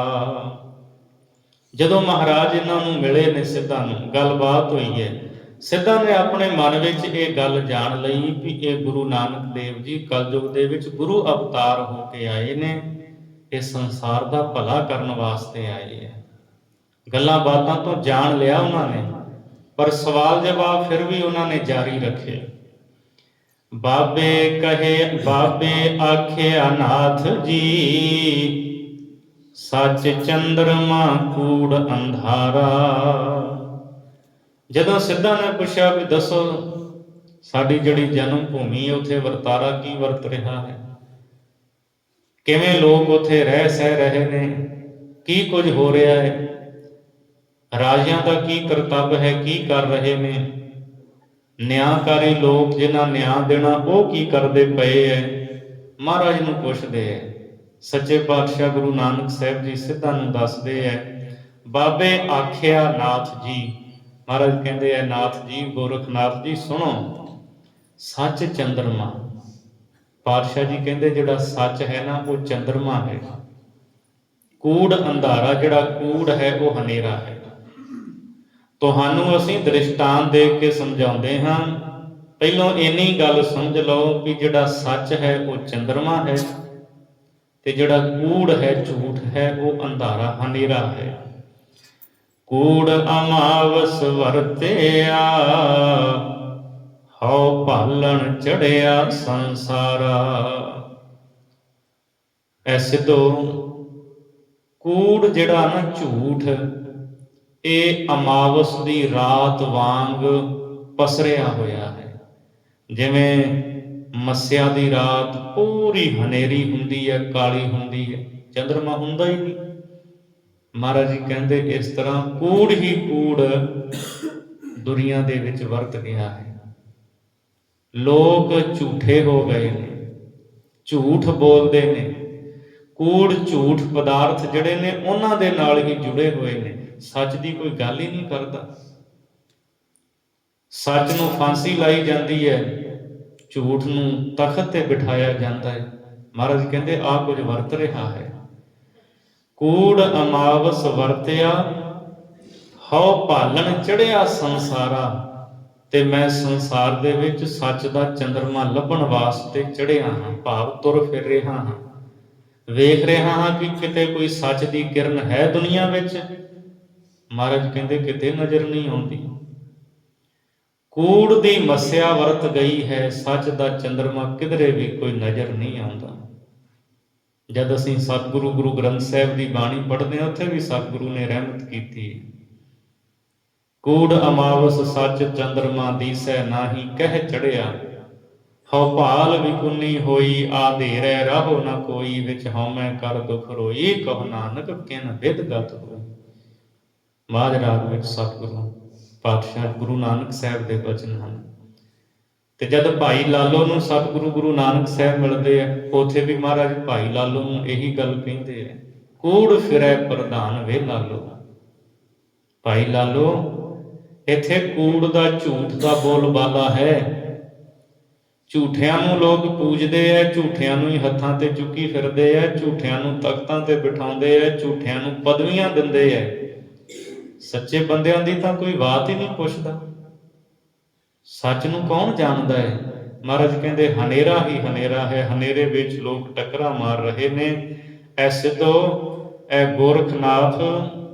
ਜਦੋਂ ਮਹਾਰਾਜ ਇਹਨਾਂ ਨੂੰ ਮਿਲੇ ਨੇ, ਸਿੱਧਾਂ ਨੂੰ ਗੱਲਬਾਤ ਹੋਈ ਹੈ, ਸਿੱਧਾਂ ਨੇ ਆਪਣੇ ਮਨ ਵਿੱਚ ਇਹ ਗੱਲ ਜਾਣ ਲਈ ਵੀ ਇਹ ਗੁਰੂ ਨਾਨਕ ਦੇਵ ਜੀ ਕਲਯੁਗ ਦੇ ਵਿੱਚ ਗੁਰੂ ਅਵਤਾਰ ਹੋ ਕੇ ਆਏ ਨੇ, ਇਹ ਸੰਸਾਰ ਦਾ ਭਲਾ ਕਰਨ ਵਾਸਤੇ ਆਏ ਹੈ। ਗੱਲਾਂ ਬਾਤਾਂ ਤੋਂ ਜਾਣ ਲਿਆ ਉਹਨਾਂ ਨੇ, ਪਰ ਸਵਾਲ ਜਵਾਬ ਫਿਰ ਵੀ ਉਹਨਾਂ ਨੇ ਜਾਰੀ ਰੱਖੇ। ਬਾਬੇ ਆਖਿਆ ਨਾਥ ਜੀ, ਸੱਚ ਚੰਦਰਮਾ ਕੂੜ ਅੰਧਾਰਾ। ਜਦੋਂ ਸਿੱਧਾਂ ਨੇ ਪੁੱਛਿਆ ਵੀ ਦੱਸੋ ਸਾਡੀ ਜਿਹੜੀ ਜਨਮ ਭੂਮੀ ਹੈ ਉੱਥੇ ਵਰਤਾਰਾ ਕੀ ਵਰਤ ਰਿਹਾ ਹੈ, ਕਿਵੇਂ ਲੋਕ ਉੱਥੇ ਰਹਿ ਸਹਿ ਰਹੇ ਨੇ, ਕੀ ਕੁਝ ਹੋ ਰਿਹਾ ਹੈ, ਰਾਜਿਆਂ ਦਾ ਕੀ ਕਰਤੱਵ ਹੈ, ਕੀ ਕਰ ਰਹੇ ਨੇ, ਨਿਆਂਕਾਰੀ ਲੋਕ ਜਿਨ੍ਹਾਂ ਨਿਆਂ ਦੇਣਾ ਉਹ ਕੀ ਕਰਦੇ ਪਏ ਹੈ। ਮਹਾਰਾਜ ਨੂੰ ਪੁੱਛਦੇ ਹੈ। ਸੱਚੇ ਪਾਤਸ਼ਾਹ ਗੁਰੂ ਨਾਨਕ ਸਾਹਿਬ ਜੀ ਸਿੱਧਾਂ ਨੂੰ ਦੱਸਦੇ ਹੈ, ਬਾਬੇ ਆਖਿਆ ਨਾਥ ਜੀ। ਮਹਾਰਾਜ ਕਹਿੰਦੇ ਹੈ, ਨਾਥ ਜੀ ਗੋਰਖਨਾਥ ਜੀ ਸੁਣੋ, ਸੱਚ ਚੰਦਰਮਾ। ਪਾਤਸ਼ਾਹ ਜੀ ਕਹਿੰਦੇ ਜਿਹੜਾ ਸੱਚ ਹੈ ਨਾ ਉਹ ਚੰਦਰਮਾ ਹੈ, ਕੂੜ ਅੰਧਾਰਾ, ਜਿਹੜਾ ਕੂੜ ਹੈ ਉਹ ਹਨੇਰਾ ਹੈ। ਤੁਹਾਨੂੰ ਅਸੀਂ ਦ੍ਰਿਸ਼ਟਾਂਤ ਦੇ ਕੇ ਸਮਝਾਉਂਦੇ ਹਾਂ। ਪਹਿਲਾਂ ਇੰਨੀ ਗੱਲ ਸਮਝ ਲਓ ਵੀ ਜਿਹੜਾ ਸੱਚ ਹੈ ਉਹ ਚੰਦਰਮਾ ਹੈ ਤੇ ਜਿਹੜਾ ਕੂੜ ਹੈ, ਝੂਠ ਹੈ, ਉਹ ਅੰਧਾਰਾ ਹਨੇਰਾ ਹੈ। ਕੂੜ ਅਮਾਵਸ ਵਰਤਿਆ, ਹਉ ਭਾਲਣ ਚੜਿਆ ਸੰਸਾਰਾ। ਐਸੇ ਤੋਂ ਕੂੜ ਜਿਹੜਾ ਨਾ ਝੂਠ, ਇਹ ਅਮਾਵਸ ਦੀ ਰਾਤ ਵਾਂਗ ਪਸਰਿਆ ਹੋਇਆ ਹੈ। ਜਿਵੇਂ ਮੱਸਿਆ ਦੀ ਰਾਤ ਪੂਰੀ ਹਨੇਰੀ ਹੁੰਦੀ ਹੈ, ਕਾਲੀ ਹੁੰਦੀ ਹੈ, ਚੰਦਰਮਾ ਹੁੰਦਾ ਹੀ ਨਹੀਂ। ਮਹਾਰਾਜ ਜੀ ਕਹਿੰਦੇ ਇਸ ਤਰ੍ਹਾਂ ਕੂੜ ਹੀ ਕੂੜ ਦੁਨੀਆ ਦੇ ਵਿੱਚ ਵਰਤ ਗਿਆ ਹੈ। ਲੋਕ ਝੂਠੇ ਹੋ ਗਏ ਨੇ, ਝੂਠ ਬੋਲਦੇ ਨੇ। ਕੂੜ ਝੂਠ ਪਦਾਰਥ ਜਿਹੜੇ ਨੇ ਉਹਨਾਂ ਦੇ ਨਾਲ ਹੀ ਜੁੜੇ ਹੋਏ ਨੇ, ਸੱਚ ਦੀ ਕੋਈ ਗੱਲ ਹੀ ਨਹੀਂ ਕਰਦਾ। ਸੱਚ ਨੂੰ ਫਾਂਸੀ ਲਾਈ ਜਾਂਦੀ ਹੈ, ਝੂਠ ਨੂੰ ਤਖਤ ਤੇ ਬਿਠਾਇਆ ਜਾਂਦਾ ਹੈ। ਮਹਾਰਾਜ ਕਹਿੰਦੇ ਆਹ ਕੁਝ ਵਰਤ ਰਿਹਾ ਹੈ। ਕੂੜ ਅਮਾਵਸ ਵਰਤਿਆ, ਹਉ ਭਾਲਣ ਚੜਿਆ ਸੰਸਾਰਾ। ਤੇ ਮੈਂ ਸੰਸਾਰ ਦੇ ਵਿੱਚ ਸੱਚ ਦਾ ਚੰਦਰਮਾ ਲੱਭਣ ਵਾਸਤੇ ਚੜਿਆ ਹਾਂ, ਭਾਵ ਤੁਰ ਫਿਰ ਰਿਹਾ ਹਾਂ, ਵੇਖ ਰਿਹਾ ਹਾਂ ਕਿ ਕਿਤੇ ਕੋਈ ਸੱਚ ਦੀ ਕਿਰਨ ਹੈ ਦੁਨੀਆ ਵਿੱਚ। ਮਹਾਰਾਜ ਕਹਿੰਦੇ ਕਿਤੇ ਨਜ਼ਰ ਨਹੀਂ ਆਉਂਦੀ। ਕੂੜ ਦੀ ਮੱਸਿਆ ਵਰਤ ਗਈ ਹੈ, ਸੱਚ ਦਾ ਚੰਦਰਮਾ ਕਿਧਰੇ ਵੀ ਕੋਈ ਨਜ਼ਰ ਨਹੀਂ ਆਉਂਦਾ। ਜਦ ਅਸੀਂ ਸਤਿਗੁਰੂ ਗੁਰੂ ਗ੍ਰੰਥ ਸਾਹਿਬ ਦੀ ਬਾਣੀ ਪੜ੍ਹਦੇ ਹਾਂ, ਉੱਥੇ ਵੀ ਸਤਿਗੁਰੂ ਨੇ ਰਹਿਮਤ ਕੀਤੀ। ਕੂੜ ਅਮਾਵਸ ਸੱਚ ਚੰਦਰਮਾ ਦੀਸੈ ਨਾਹੀ, ਕਹਿ ਚੜਿਆ ਹਉ ਭਾਲ ਵਿਕੁੰਨੀ ਹੋਈ। ਆਧੇਰੈ ਰਾਹੋ ਨਾ ਕੋਈ, ਵਿੱਚ ਹਉਮੈ ਕਰ ਦੁਖ ਰੋਈ। ਕਹੋ ਨਾਨਕ ਕਿਨ ਵਿਦ ਗਤ ਹੋਈ। ਮਾਝ ਰਾਗ ਵਿੱਚ ਸਤਿਗੁਰੂ ਪਾਤਸ਼ਾਹ ਗੁਰੂ ਨਾਨਕ ਸਾਹਿਬ ਦੇ ਬਚਨ ਹਨ। ਤੇ ਜਦ ਭਾਈ ਲਾਲੋ ਨੂੰ ਸਤਿਗੁਰੂ ਗੁਰੂ ਨਾਨਕ ਸਾਹਿਬ ਮਿਲਦੇ ਆ, ਉੱਥੇ ਵੀ ਮਹਾਰਾਜ ਭਾਈ ਲਾਲੋ ਨੂੰ ਇਹੀ ਗੱਲ ਕਹਿੰਦੇ ਆ, ਕੂੜ ਫਿਰੈ ਪ੍ਰਧਾਨ ਵੇ ਲਾਲੋ। ਭਾਈ ਲਾਲੋ, ਇੱਥੇ ਕੂੜ ਦਾ ਝੂਠ ਦਾ ਬੋਲਬਾਲਾ ਹੈ। ਝੂਠਿਆਂ ਨੂੰ ਲੋਕ ਪੂਜਦੇ ਐ, ਝੂਠਿਆਂ ਨੂੰ ਹੀ ਹੱਥਾਂ ਤੇ ਚੁੱਕੀ ਫਿਰਦੇ ਐ, ਝੂਠਿਆਂ ਨੂੰ ਤਖਤਾਂ ਤੇ ਬਿਠਾਉਂਦੇ ਐ, ਝੂਠਿਆਂ ਨੂੰ ਪਦਵੀਆਂ ਦਿੰਦੇ ਐ। ਸੱਚੇ ਬੰਦਿਆਂ ਦੀ ਤਾਂ ਕੋਈ ਬਾਤ ਹੀ ਨਹੀਂ ਪੁੱਛਦਾ। ਸੱਚ ਨੂੰ ਕੌਣ ਜਾਣਦਾ ਹੈ? ਮਹਾਰਾਜ ਕਹਿੰਦੇ ਹਨੇਰਾ ਹੀ ਹਨੇਰਾ ਹੈ, ਹਨੇਰੇ ਵਿੱਚ ਲੋਕ ਟੱਕਰਾਂ ਮਾਰ ਰਹੇ ਨੇ। ਐ ਸਿੱਧੋ, ਐ ਗੋਰਖਨਾਥ,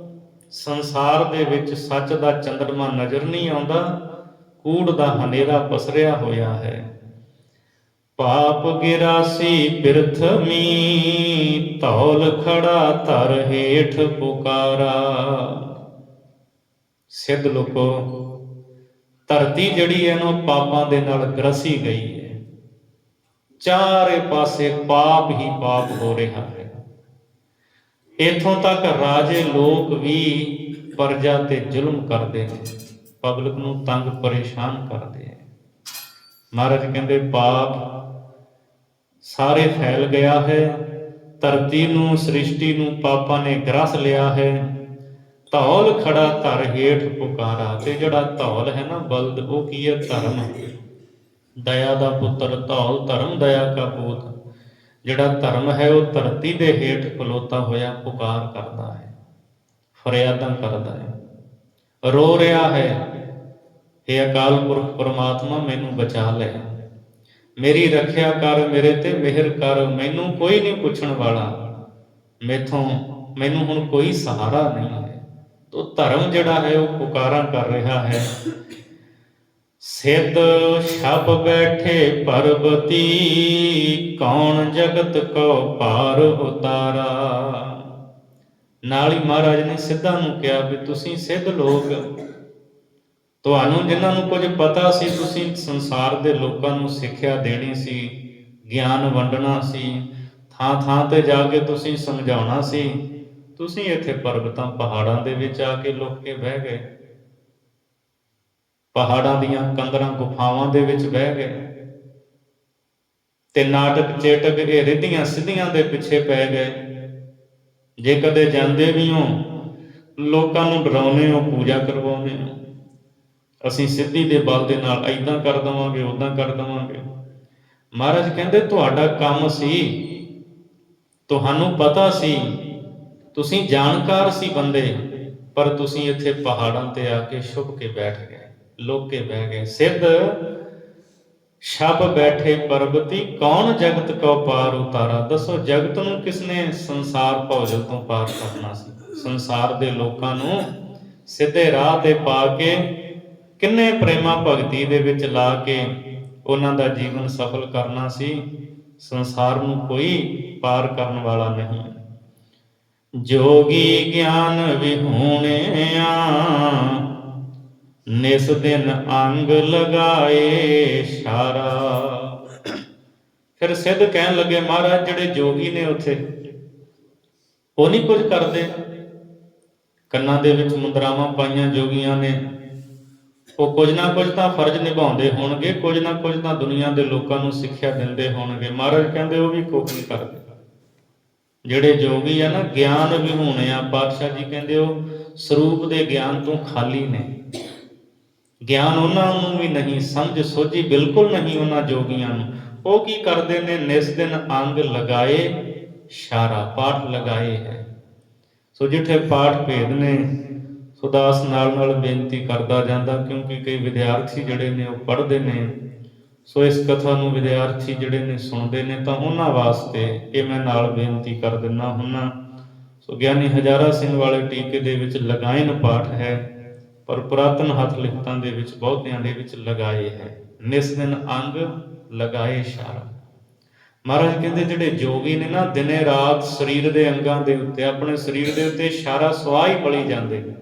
ਸੰਸਾਰ ਦੇ ਵਿੱਚ ਸੱਚ ਦਾ ਚੰਦਰਮਾ ਨਜ਼ਰ ਨਹੀਂ ਆਉਂਦਾ, ਕੂੜ ਦਾ ਹਨੇਰਾ ਪਸਰਿਆ ਹੋਇਆ ਹੈ। ਪਾਪ ਗਿਰਾਸੀ ਬਿਰਥਮੀ, ਧੌਲ ਖੜਾ ਧਰ ਹੇਠ ਪੁਕਾਰਾ। ਸਿੱਧ ਲੋਕੋ, ਧਰਤੀ ਜਿਹੜੀ ਹੈ ਨਾ ਪਾਪਾਂ ਦੇ ਨਾਲ ਗ੍ਰਸੀ ਗਈ ਹੈ। ਚਾਰੇ ਪਾਸੇ ਪਾਪ ਹੀ ਪਾਪ ਹੋ ਰਿਹਾ ਹੈ। ਇੱਥੋਂ ਤੱਕ ਰਾਜੇ ਲੋਕ ਵੀ ਪ੍ਰਜਾ ਤੇ ਜ਼ੁਲਮ ਕਰਦੇ ਨੇ, ਪਬਲਿਕ ਨੂੰ ਤੰਗ ਪਰੇਸ਼ਾਨ ਕਰਦੇ ਹੈ। ਮਹਾਰਾਜ ਕਹਿੰਦੇ ਪਾਪ ਸਾਰੇ ਫੈਲ ਗਿਆ ਹੈ, ਧਰਤੀ ਨੂੰ, ਸ੍ਰਿਸ਼ਟੀ ਨੂੰ ਪਾਪਾਂ ਨੇ ਗ੍ਰਸ ਲਿਆ ਹੈ। ਧੌਲ ਖੜਾ ਧਰ ਹੇਠ ਪੁਕਾਰਾ। ਤੇ ਜਿਹੜਾ ਧੌਲ ਹੈ ਨਾ ਬਲਦ, ਉਹ ਕੀ ਹੈ? ਧਰਮ, ਦਇਆ ਦਾ ਪੁੱਤਰ ਧੌਲ ਧਰਮ ਦਇਆ ਕਾ ਪੂਤ। ਜਿਹੜਾ ਧਰਮ ਹੈ ਉਹ ਧਰਤੀ ਦੇ ਹੇਠ ਖਲੋਤਾ ਹੋਇਆ ਪੁਕਾਰ ਕਰਦਾ ਹੈ, ਫਰਿਆਦਾਂ ਕਰਦਾ ਹੈ, ਰੋ ਰਿਹਾ ਹੈ, ਹੇ ਅਕਾਲ ਪੁਰਖ ਪਰਮਾਤਮਾ ਮੈਨੂੰ ਬਚਾ ਲੈ, ਮੇਰੀ ਰੱਖਿਆ ਕਰ, ਮੇਰੇ ਤੇ ਮਿਹਰ ਕਰ, ਮੈਨੂੰ ਕੋਈ ਨਹੀਂ ਪੁੱਛਣ ਵਾਲਾ, ਮੈਨੂੰ ਹੁਣ ਕੋਈ ਸਹਾਰਾ ਨਹੀਂ ਹੈ। ਤੋ ਧਰਮ ਜਿਹੜਾ ਹੈ ਉਹ ਪੁਕਾਰਾਂ ਕਰ ਰਿਹਾ ਹੈ। ਸਿੱਧ ਛਪ ਬੈਠੇ ਪਰਬਤੀ, ਕੌਣ ਜਗਤ ਕੋ ਭਾਰ ਉਤਾਰਾ। ਨਾਲ ਹੀ ਮਹਾਰਾਜ ਨੇ ਸਿੱਧਾਂ ਨੂੰ ਕਿਹਾ ਵੀ ਤੁਸੀਂ ਸਿੱਧ ਲੋਕ, ਤੁਹਾਨੂੰ ਜਿਨ੍ਹਾਂ ਨੂੰ ਕੁਝ ਪਤਾ ਸੀ, ਤੁਸੀਂ ਸੰਸਾਰ ਦੇ ਲੋਕਾਂ ਨੂੰ ਸਿੱਖਿਆ ਦੇਣੀ ਸੀ, ਗਿਆਨ ਵੰਡਣਾ ਸੀ, ਥਾਂ ਥਾਂ ਤੇ ਜਾ ਕੇ ਤੁਸੀਂ ਸਮਝਾਉਣਾ ਸੀ। ਤੁਸੀਂ ਇੱਥੇ ਪਰਬਤਾਂ ਪਹਾੜਾਂ ਦੇ ਵਿੱਚ ਆ ਕੇ ਲੁਕ ਕੇ ਬਹਿ ਗਏ, ਪਹਾੜਾਂ ਦੀਆਂ ਕੰਦਰਾਂ ਗੁਫਾਵਾਂ ਦੇ ਵਿੱਚ ਬਹਿ ਗਏ, ਤੇ ਨਾਟਕ ਚੇਟਕ ਇਹ ਰਿੱਧੀਆਂ ਸਿੱਧੀਆਂ ਦੇ ਪਿੱਛੇ ਪੈ ਗਏ। ਜੇ ਕਦੇ ਜਾਂਦੇ ਵੀ ਹੋ, ਲੋਕਾਂ ਨੂੰ ਡਰਾਉਂਦੇ ਹੋ, ਪੂਜਾ ਕਰਵਾਉਂਦੇ ਹੋ, ਅਸੀਂ ਸਿੱਧੀ ਦੇ ਬਲ ਦੇ ਨਾਲ ਏਦਾਂ ਕਰ ਦੇਵਾਂਗੇ, ਉੱਦਾਂ ਕਰ ਦੇਵਾਂਗੇ। ਮਹਾਰਾਜ ਕਹਿੰਦੇ ਤੁਹਾਡਾ ਕੰਮ ਸੀ, ਤੁਹਾਨੂੰ ਪਤਾ ਸੀ, ਤੁਸੀਂ ਜਾਣਕਾਰ ਸੀ ਬੰਦੇ, ਪਰ ਤੁਸੀਂ ਇੱਥੇ ਪਹਾੜਾਂ ਤੇ ਆ ਕੇ ਛੁਪ ਕੇ ਬੈਠ ਗਏ, ਲੁਕ ਕੇ ਬਹਿ ਗਏ। ਸਿੱਧ ਛਪ ਬੈਠੇ ਪਰਬਤੀ, ਕੌਣ ਜਗਤ ਕੋ ਪਾਰ ਉਤਾਰਾ। ਦੱਸੋ ਜਗਤ ਨੂੰ ਕਿਸਨੇ ਸੰਸਾਰ ਭੌਜਲ ਤੋਂ ਪਾਰ ਕਰਨਾ ਸੀ? ਸੰਸਾਰ ਦੇ ਲੋਕਾਂ ਨੂੰ ਸਿੱਧੇ ਰਾਹ ਤੇ ਪਾ ਕੇ, ਕਿੰਨੇ ਪ੍ਰੇਮਾ ਭਗਤੀ ਦੇ ਵਿੱਚ ਲਾ ਕੇ ਉਹਨਾਂ ਦਾ ਜੀਵਨ ਸਫਲ ਕਰਨਾ ਸੀ। ਸੰਸਾਰ ਨੂੰ ਕੋਈ ਪਾਰ ਕਰਨ ਵਾਲਾ ਨਹੀਂ। ਜੋਗੀ ਗਿਆਨ ਵਿਹੂਣਿਆ, ਨਿਸ ਦਿਨ ਅੰਗ ਲਗਾਏ ਛਾਰਾ। ਫਿਰ ਸਿੱਧ ਕਹਿਣ ਲੱਗੇ ਮਹਾਰਾਜ ਜਿਹੜੇ ਜੋਗੀ ਨੇ ਉੱਥੇ, ਉਹ ਨਹੀਂ ਕੁਝ ਕਰਦੇ? ਕੰਨਾਂ ਦੇ ਵਿੱਚ ਮੁੰਦਰਾਵਾਂ ਪਾਈਆਂ ਜੋਗੀਆਂ ਨੇ, ਉਹ ਕੁਝ ਨਾ ਕੁਝ ਤਾਂ ਫਰਜ਼ ਨਿਭਾਉਂਦੇ ਹੋਣਗੇ, ਕੁਝ ਨਾ ਕੁਝ ਤਾਂ ਦੁਨੀਆ ਦੇ ਲੋਕਾਂ ਨੂੰ ਸਿੱਖਿਆ ਦਿੰਦੇ ਹੋਣਗੇ। ਮਹਾਰਾਜ ਕਹਿੰਦੇ ਉਹ ਵੀ ਕੁਝ ਨਹੀਂ ਕਰਦੇ। ਜਿਹੜੇ ਜੋਗੀ ਆ ਨਾ ਗਿਆਨ ਵਿਹੂਣੇ ਆ, ਪਾਤਸ਼ਾਹ ਜੀ ਕਹਿੰਦੇ ਉਹ ਸਰੂਪ ਦੇ ਗਿਆਨ ਤੋਂ ਖਾਲੀ ਨੇ। ਗਿਆਨ ਉਹਨਾਂ ਨੂੰ ਵੀ ਨਹੀਂ, ਸਮਝ ਸੋਝੀ ਬਿਲਕੁਲ ਨਹੀਂ ਉਹਨਾਂ ਜੋਗੀਆਂ ਨੂੰ। ਉਹ ਕੀ ਕਰਦੇ ਨੇ? ਨਿਸ ਦਿਨ ਅੰਗ ਲਗਾਏ ਸ਼ਾਰਾ, ਪਾਠ ਲਗਾਏ ਹੈ। ਸੋ ਜਿੱਥੇ ਪਾਠ ਭੇਦ ਨੇ, ਸੋ ਦਾਸ ਨਾਲ ਬੇਨਤੀ ਕਰਦਾ ਜਾਂਦਾ, ਕਿਉਂਕਿ ਕਈ ਵਿਦਿਆਰਥੀ ਜਿਹੜੇ ਨੇ ਉਹ ਪੜ੍ਹਦੇ ਨੇ। ਸੋ ਇਸ ਕਥਾ ਨੂੰ ਵਿਦਿਆਰਥੀ ਜਿਹੜੇ ਨੇ ਸੁਣਦੇ ਨੇ, ਤਾਂ ਉਹਨਾਂ ਵਾਸਤੇ ਇਹ ਮੈਂ ਨਾਲ ਬੇਨਤੀ ਕਰ ਦਿੰਦਾ ਹੁੰਨਾ। ਸੋ ਗਿਆਨੀ ਹਜ਼ਾਰਾ ਸਿੰਘ ਵਾਲੇ ਟੀਕੇ ਦੇ ਵਿੱਚ ਲਗਾਇਨ ਪਾਠ ਹੈ, ਪਰ ਪੁਰਾਤਨ ਹੱਥ ਲਿਖਤਾਂ ਦੇ ਵਿੱਚ ਬਹੁਤਿਆਂ ਦੇ ਵਿੱਚ ਲਗਾਏ ਹੈ। ਨਿਸ ਦਿਨ ਅੰਗ ਲਗਾਏ ਸ਼ਾਰਾ। ਮਹਾਰਾਜ ਕਹਿੰਦੇ ਜਿਹੜੇ ਜੋਗੀ ਨੇ ਨਾ, ਦਿਨੇ ਰਾਤ ਸਰੀਰ ਦੇ ਅੰਗਾਂ ਦੇ ਉੱਤੇ, ਆਪਣੇ ਸਰੀਰ ਦੇ ਉੱਤੇ ਸ਼ਾਰਾ ਸਵਾਹ ਹੀ ਮਲੀ ਜਾਂਦੇ ਨੇ।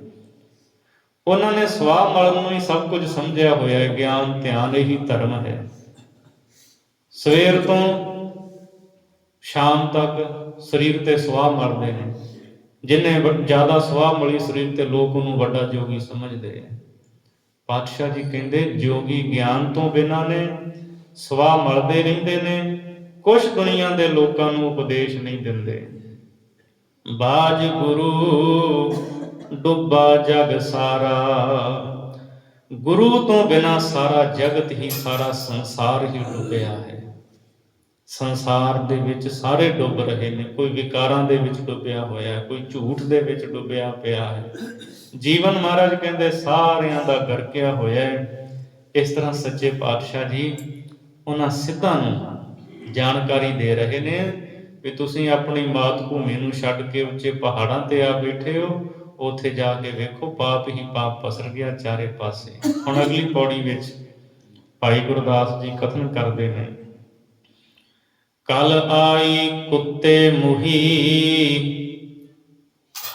ਉਹਨਾਂ ਨੇ ਸਵਾਹ ਮਲਣ ਨੂੰ ਹੀ ਸਭ ਕੁਝ ਸਮਝਿਆ ਹੋਇਆ ਹੈ। ਗਿਆਨ ਧਿਆਨ ਇਹੀ ਧਰਮ ਹੈ। ਸਵੇਰ ਤੋਂ ਸ਼ਾਮ ਤੱਕ ਸਰੀਰ ਤੇ ਸਵਾਹ ਮਲਦੇ ਨੇ। ਜਿੰਨੇ ਜ਼ਿਆਦਾ ਸਵਾਹ ਮਲੀ ਸਰੀਰ ਤੇ, ਲੋਕ ਉਹਨੂੰ ਵੱਡਾ ਜੋਗੀ ਸਮਝਦੇ ਆ। ਪਾਤਸ਼ਾਹ ਜੀ ਕਹਿੰਦੇ ਜੋਗੀ ਗਿਆਨ ਤੋਂ ਬਿਨਾਂ ਨੇ, ਸਵਾਹ ਮਲਦੇ ਰਹਿੰਦੇ ਨੇ, ਕੁਛ ਦੁਨੀਆ ਦੇ ਲੋਕਾਂ ਨੂੰ ਉਪਦੇਸ਼ ਨਹੀਂ ਦਿੰਦੇ। ਬਾਜ ਗੁਰੂ ਡੁੱਬਾ ਜਗ ਸਾਰਾ, ਗੁਰੂ ਤੋਂ ਬਿਨਾਂ ਸਾਰਾ ਜਗਤ ਹੀ, ਸਾਰਾ ਸੰਸਾਰ ਹੀ ਡੁੱਬਿਆ ਹੈ। ਸੰਸਾਰ ਦੇ ਵਿੱਚ ਸਾਰੇ ਡੁੱਬ ਰਹੇ ਨੇ। ਕੋਈ ਵਿਕਾਰਾਂ ਦੇ ਵਿੱਚ ਡੁੱਬਿਆ ਹੋਇਆ, ਕੋਈ ਝੂਠ ਦੇ ਵਿੱਚ ਡੁੱਬਿਆ ਪਿਆ ਹੈ। ਜੀਵਨ ਮਹਾਰਾਜ ਕਹਿੰਦੇ ਸਾਰਿਆਂ ਦਾ ਗਰਕਿਆ ਹੋਇਆ ਹੈ। ਇਸ ਤਰ੍ਹਾਂ ਸੱਚੇ ਪਾਤਸ਼ਾਹ ਜੀ ਉਹਨਾਂ ਸਿੱਧਾਂ ਨੂੰ ਜਾਣਕਾਰੀ ਦੇ ਰਹੇ ਨੇ ਵੀ ਤੁਸੀਂ ਆਪਣੀ ਮਾਤ ਭੂਮੀ ਨੂੰ ਛੱਡ ਕੇ ਉੱਚੇ ਪਹਾੜਾਂ ਤੇ ਆ ਬੈਠੇ ਹੋ, ਉੱਥੇ ਜਾ ਕੇ ਵੇਖੋ ਪਾਪ ਹੀ ਪਾਪ ਪਸਰ ਗਿਆ ਚਾਰੇ ਪਾਸੇ। ਹੁਣ ਅਗਲੀ ਪੌੜੀ ਵਿੱਚ ਭਾਈ ਗੁਰਦਾਸ ਜੀ ਕਥਨ ਕਰਦੇ ਨੇ, ਕਲ ਆਈ ਕੁੱਤੇ ਮੁਹੀ,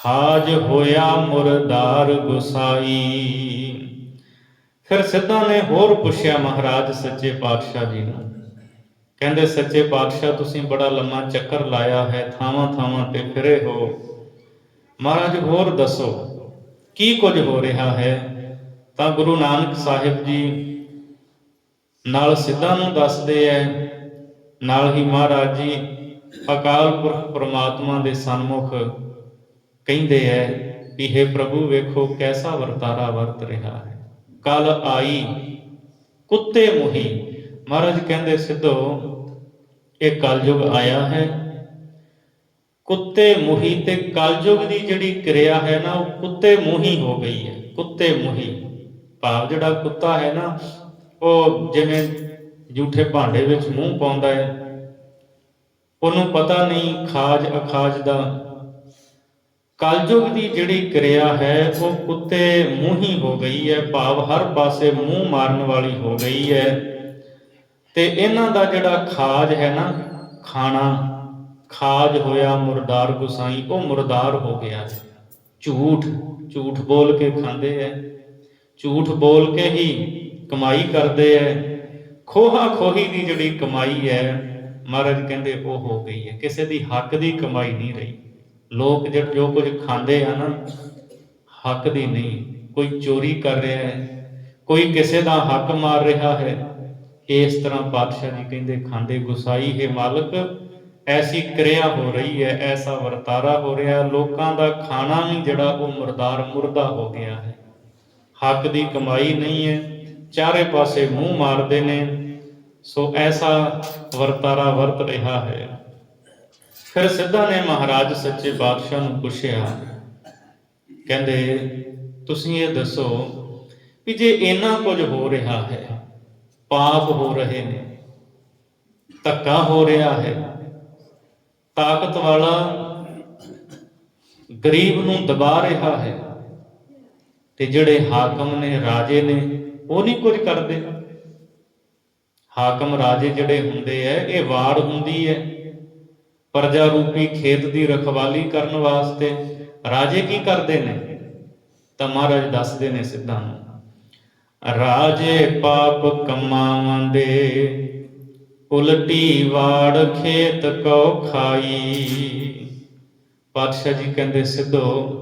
ਹਾਜ ਹੋਇਆ ਮੁਰਦਾਰ ਗੁਸਾਈ। ਫਿਰ ਸਿੱਧਾਂ ਨੇ ਹੋਰ ਪੁੱਛਿਆ ਮਹਾਰਾਜ ਸੱਚੇ ਪਾਤਸ਼ਾਹ ਜੀ ਨੂੰ, ਕਹਿੰਦੇ ਸੱਚੇ ਪਾਤਸ਼ਾਹ ਤੁਸੀਂ ਬੜਾ ਲੰਮਾ ਚੱਕਰ ਲਾਇਆ ਹੈ, ਥਾਵਾਂ ਥਾਵਾਂ ਤੇ ਫਿਰੇ ਹੋ, ਮਹਾਰਾਜ ਹੋਰ ਦੱਸੋ ਕੀ ਕੁਝ ਹੋ ਰਿਹਾ ਹੈ। ਤਾਂ ਗੁਰੂ ਨਾਨਕ ਸਾਹਿਬ ਜੀ ਨਾਲ ਸਿੱਧਾਂ ਨੂੰ ਦੱਸਦੇ ਐ, ਨਾਲ ਹੀ ਮਹਾਰਾਜ ਜੀ ਅਕਾਲ ਪੁਰਖ ਪ੍ਰਮਾਤਮਾ ਦੇ ਸਨਮੁਖ ਕਹਿੰਦੇ ਐ ਵੀ ਹੇ ਪ੍ਰਭੂ ਵੇਖੋ ਕੈਸਾ ਵਰਤਾਰਾ ਵਰਤ ਰਿਹਾ ਹੈ। ਕਲ ਆਈ ਕੁੱਤੇ ਮੁਹੀ, ਮਹਾਰਾਜ ਕਹਿੰਦੇ ਸਿੱਧੋ ਇਹ ਕਲਯੁਗ ਆਇਆ ਹੈ। ਕੁੱਤੇ ਮੁਹੀ, ਤੇ ਕਲਯੁਗ ਦੀ ਜਿਹੜੀ ਕਿਰਿਆ ਹੈ ਨਾ ਉਹ ਕੁੱਤੇ ਮੁਹੀ ਹੋ ਗਈ ਹੈ। ਕੁੱਤੇ ਮੁਹੀ ਭਾਵ ਜਿਹੜਾ ਕੁੱਤਾ ਹੈ ਨਾ, ਉਹ ਜਿਵੇਂ ਜੂਠੇ ਭਾਂਡੇ ਵਿੱਚ ਮੂੰਹ ਪਾਉਂਦਾ ਹੈ, ਉਹਨੂੰ ਪਤਾ ਨਹੀਂ ਖਾਜ ਅਖਾਜ ਦਾ। ਕਲਯੁਗ ਦੀ ਜਿਹੜੀ ਕਿਰਿਆ ਹੈ ਉਹ ਕੁੱਤੇ ਮੂੰਹੀ ਹੋ ਗਈ ਹੈ, ਭਾਵ ਹਰ ਪਾਸੇ ਮੂੰਹ ਮਾਰਨ ਵਾਲੀ ਹੋ ਗਈ ਹੈ। ਤੇ ਇਹਨਾਂ ਦਾ ਜਿਹੜਾ ਖਾਜ ਹੈ ਨਾ, ਖਾਣਾ, ਖਾਜ ਹੋਇਆ ਮੁਰਦਾਰ ਗੁਸਾਈ, ਉਹ ਮੁਰਦਾਰ ਹੋ ਗਿਆ। ਝੂਠ, ਝੂਠ ਬੋਲ ਕੇ ਖਾਂਦੇ ਐ, ਝੂਠ ਬੋਲ ਕੇ ਹੀ ਕਮਾਈ ਕਰਦੇ ਐ। ਖੋਹਾ ਖੋਹੀ ਦੀ ਜਿਹੜੀ ਕਮਾਈ ਹੈ ਮਹਾਰਾਜ ਕਹਿੰਦੇ ਉਹ ਹੋ ਗਈ ਹੈ, ਕਿਸੇ ਦੀ ਹੱਕ ਦੀ ਕਮਾਈ ਨਹੀਂ ਰਹੀ। ਲੋਕ ਜੋ ਕੁਝ ਖਾਂਦੇ ਆ ਨਾ, ਹੱਕ ਦੀ ਨਹੀਂ। ਕੋਈ ਚੋਰੀ ਕਰ ਰਿਹਾ ਹੈ, ਕੋਈ ਕਿਸੇ ਦਾ ਹੱਕ ਮਾਰ ਰਿਹਾ ਹੈ। ਇਸ ਤਰ੍ਹਾਂ ਪਾਤਸ਼ਾਹ ਜੀ ਕਹਿੰਦੇ ਖਾਂਦੇ ਗੁਸਾਈ ਹੈ ਮਾਲਕ, ਐਸੀ ਕਿਰਿਆ ਹੋ ਰਹੀ ਹੈ, ਐਸਾ ਵਰਤਾਰਾ ਹੋ ਰਿਹਾ, ਲੋਕਾਂ ਦਾ ਖਾਣਾ ਵੀ ਜਿਹੜਾ ਉਹ ਮੁਰਦਾਰ ਮੁਰਦਾ ਹੋ ਗਿਆ ਹੈ। ਹੱਕ ਦੀ ਕਮਾਈ ਨਹੀਂ ਹੈ, ਚਾਰੇ ਪਾਸੇ ਮੂੰਹ ਮਾਰਦੇ ਨੇ। ਸੋ ਐਸਾ ਵਰਤਾਰਾ ਵਰਤ ਰਿਹਾ ਹੈ। ਫਿਰ ਸਿੱਧਾਂ ਨੇ ਮਹਾਰਾਜ ਸੱਚੇ ਪਾਤਸ਼ਾਹ ਨੂੰ ਪੁੱਛਿਆ, ਕਹਿੰਦੇ ਤੁਸੀਂ ਇਹ ਦੱਸੋ ਵੀ ਜੇ ਇੰਨਾ ਕੁਝ ਹੋ ਰਿਹਾ ਹੈ, ਪਾਪ ਹੋ ਰਹੇ ਨੇ, ਧੱਕਾ ਹੋ ਰਿਹਾ ਹੈ, ਤਾਕਤ ਵਾਲਾ ਗਰੀਬ ਨੂੰ ਦਬਾ ਰਿਹਾ ਹੈ, ਤੇ ਜਿਹੜੇ ਹਾਕਮ ਨੇ, ਰਾਜੇ ਨੇ, ਉਹ ਨਹੀਂ ਕੁਝ ਕਰਦੇ। ਹਾਕਮ ਰਾਜੇ ਜਿਹੜੇ ਹੁੰਦੇ ਐ, ਇਹ ਵਾੜ ਹੁੰਦੀ ਹੈ ਪ੍ਰਜਾ ਰੂਪੀ ਖੇਤ ਦੀ ਰਖਵਾਲੀ ਕਰਨ ਵਾਸਤੇ। ਰਾਜੇ ਕੀ ਕਰਦੇ ਨੇ? ਤਾਂ ਮਹਾਰਾਜ ਦੱਸਦੇ ਨੇ ਸਿੱਧਾਂ ਨੂੰ, ਰਾਜੇ ਪਾਪ ਕਮਾਵੰਦੇ, ਉਲਟੀ ਵਾੜ ਖੇਤ ਕੋ ਖਾਈ। ਪਾਤਸ਼ਾਹ ਜੀ ਕਹਿੰਦੇ ਸਿੱਧੋ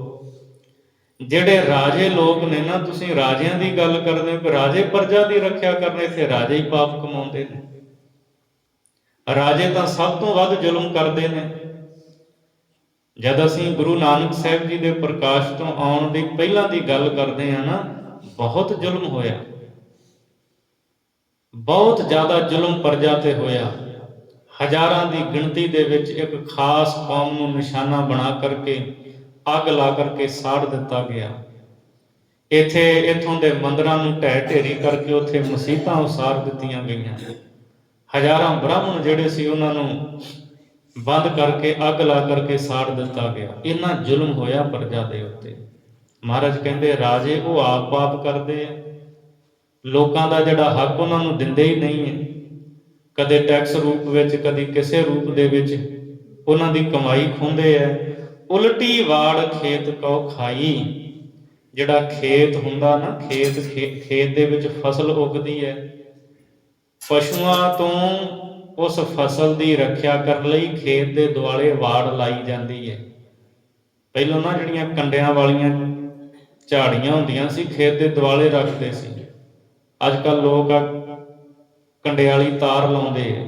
ਜਿਹੜੇ ਰਾਜੇ ਲੋਕ ਨੇ ਨਾ, ਤੁਸੀਂ ਰਾਜਿਆਂ ਦੀ ਗੱਲ ਕਰਦੇ ਹੋ ਕਿ ਰਾਜੇ ਪ੍ਰਜਾ ਦੀ ਰੱਖਿਆ ਕਰਨੇ, ਇੱਥੇ ਰਾਜੇ ਹੀ ਪਾਪ ਕਮਾਉਂਦੇ ਨੇ। ਰਾਜੇ ਤਾਂ ਸਭ ਤੋਂ ਵੱਧ ਜ਼ੁਲਮ ਕਰਦੇ ਨੇ। ਜਦ ਅਸੀਂ ਗੁਰੂ ਨਾਨਕ ਸਾਹਿਬ ਜੀ ਦੇ ਪ੍ਰਕਾਸ਼ ਤੋਂ ਆਉਣ ਦੀ ਪਹਿਲਾਂ ਦੀ ਗੱਲ ਕਰਦੇ ਹਾਂ ਨਾ, ਬਹੁਤ ਜ਼ੁਲਮ ਹੋਇਆ, ਬਹੁਤ ਜ਼ਿਆਦਾ ਜ਼ੁਲਮ ਪ੍ਰਜਾ ਤੇ ਹੋਇਆ। ਹਜ਼ਾਰਾਂ ਦੀ ਗਿਣਤੀ ਦੇ ਵਿੱਚ ਇੱਕ ਖਾਸ ਕੌਮ ਨੂੰ ਨਿਸ਼ਾਨਾ ਬਣਾ ਕਰਕੇ ਅੱਗ ਲਾ ਕਰਕੇ ਸਾੜ ਦਿੱਤਾ ਗਿਆ। ਇੱਥੋਂ ਦੇ ਮੰਦਰਾਂ ਨੂੰ ਢਹਿ ਢੇਰੀ ਕਰਕੇ ਉੱਥੇ ਮਸੀਤਾਂ ਉਸਾਰ ਦਿੱਤੀਆਂ ਗਈਆਂ। ਹਜ਼ਾਰਾਂ ਬ੍ਰਾਹਮਣ ਜਿਹੜੇ ਸੀ ਉਹਨਾਂ ਨੂੰ ਬੰਦ ਕਰਕੇ ਅੱਗ ਲਾ ਕਰਕੇ ਸਾੜ ਦਿੱਤਾ ਗਿਆ। ਇੰਨਾ ਜ਼ੁਲਮ ਹੋਇਆ ਪ੍ਰਜਾ ਦੇ ਉੱਤੇ। ਮਹਾਰਾਜ ਕਹਿੰਦੇ ਰਾਜੇ ਉਹ ਆਪ ਪਾਪ ਕਰਦੇ ਆ, ਲੋਕਾਂ ਦਾ ਜਿਹੜਾ ਹੱਕ ਉਹਨਾਂ ਨੂੰ ਦਿੰਦੇ ਹੀ ਨਹੀਂ ਹੈ। ਕਦੇ ਟੈਕਸ ਰੂਪ ਵਿੱਚ, ਕਦੀ ਕਿਸੇ ਰੂਪ ਦੇ ਵਿੱਚ ਉਹਨਾਂ ਦੀ ਕਮਾਈ ਖੋਹਦੇ ਹੈ। ਉਲਟੀ ਵਾੜ ਖੇਤ ਕਉ ਖਾਈ, ਜਿਹੜਾ ਖੇਤ ਹੁੰਦਾ ਨਾ, ਖੇਤ ਦੇ ਵਿੱਚ ਫਸਲ ਉਗਦੀ ਹੈ, ਪਸ਼ੂਆਂ ਤੋਂ ਉਸ ਫਸਲ ਦੀ ਰੱਖਿਆ ਕਰਨ ਲਈ ਖੇਤ ਦੇ ਦੁਆਲੇ ਵਾੜ ਲਾਈ ਜਾਂਦੀ ਹੈ। ਪਹਿਲਾਂ ਨਾ ਜਿਹੜੀਆਂ ਕੰਡਿਆਂ ਵਾਲੀਆਂ ਝਾੜੀਆਂ ਹੁੰਦੀਆਂ ਸੀ, ਖੇਤ ਦੇ ਦੁਆਲੇ ਰੱਖਦੇ ਸੀ। ਅੱਜ ਕੱਲ੍ਹ ਲੋਕ ਕੰਡੇ ਵਾਲੀ ਤਾਰ ਲਾਉਂਦੇ ਆ।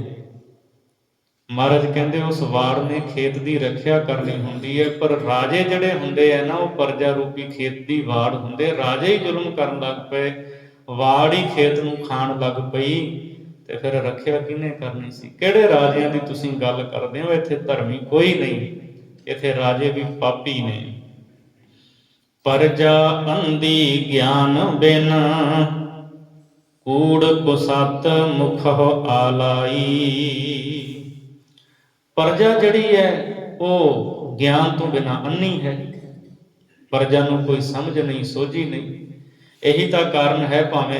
ਮਹਾਰਾਜ ਕਹਿੰਦੇ ਉਸ ਵਾੜ ਨੇ ਖੇਤ ਦੀ ਰੱਖਿਆ ਕਰਨੀ ਹੁੰਦੀ ਹੈ, ਪਰ ਰਾਜੇ ਜਿਹੜੇ ਹੁੰਦੇ ਆ ਨਾ, ਉਹ ਪਰਜਾ ਰੂਪੀ ਖੇਤ ਦੀ ਵਾੜ ਹੁੰਦੇ। ਰਾਜੇ ਹੀ ਜ਼ੁਲਮ ਕਰਨ ਲੱਗ ਪਏ, ਵਾੜ ਹੀ ਖੇਤ ਨੂੰ ਖਾਣ ਲੱਗ ਪਈ, ਤੇ ਫਿਰ ਰੱਖਿਆ ਕਿਹਨੇ ਕਰਨੀ ਸੀ? ਕਿਹੜੇ ਰਾਜਿਆਂ ਦੀ ਤੁਸੀਂ ਗੱਲ ਕਰਦੇ ਹੋ? ਇੱਥੇ ਧਰਮੀ ਕੋਈ ਨਹੀਂ, ਇੱਥੇ ਰਾਜੇ ਵੀ ਪਾਪੀ ਨੇ। ਪਰਜਾ ਅੰਧੀ ਗਿਆਨ ਬਿਨ, ਕੂੜ ਕੁਸਤ ਮੁਖਹੁ ਆਲਾਈ। ਪਰਜਾ ਜਿਹੜੀ ਹੈ ਉਹ ਗਿਆਨ ਤੋਂ ਬਿਨਾਂ ਅੰਨੀ ਹੈ। ਪਰਜਾ ਨੂੰ ਕੋਈ ਸਮਝ ਨਹੀਂ, ਸੋਝੀ ਨਹੀਂ। ਇਹੀ ਤਾਂ ਕਾਰਨ ਹੈ, ਭਾਵੇਂ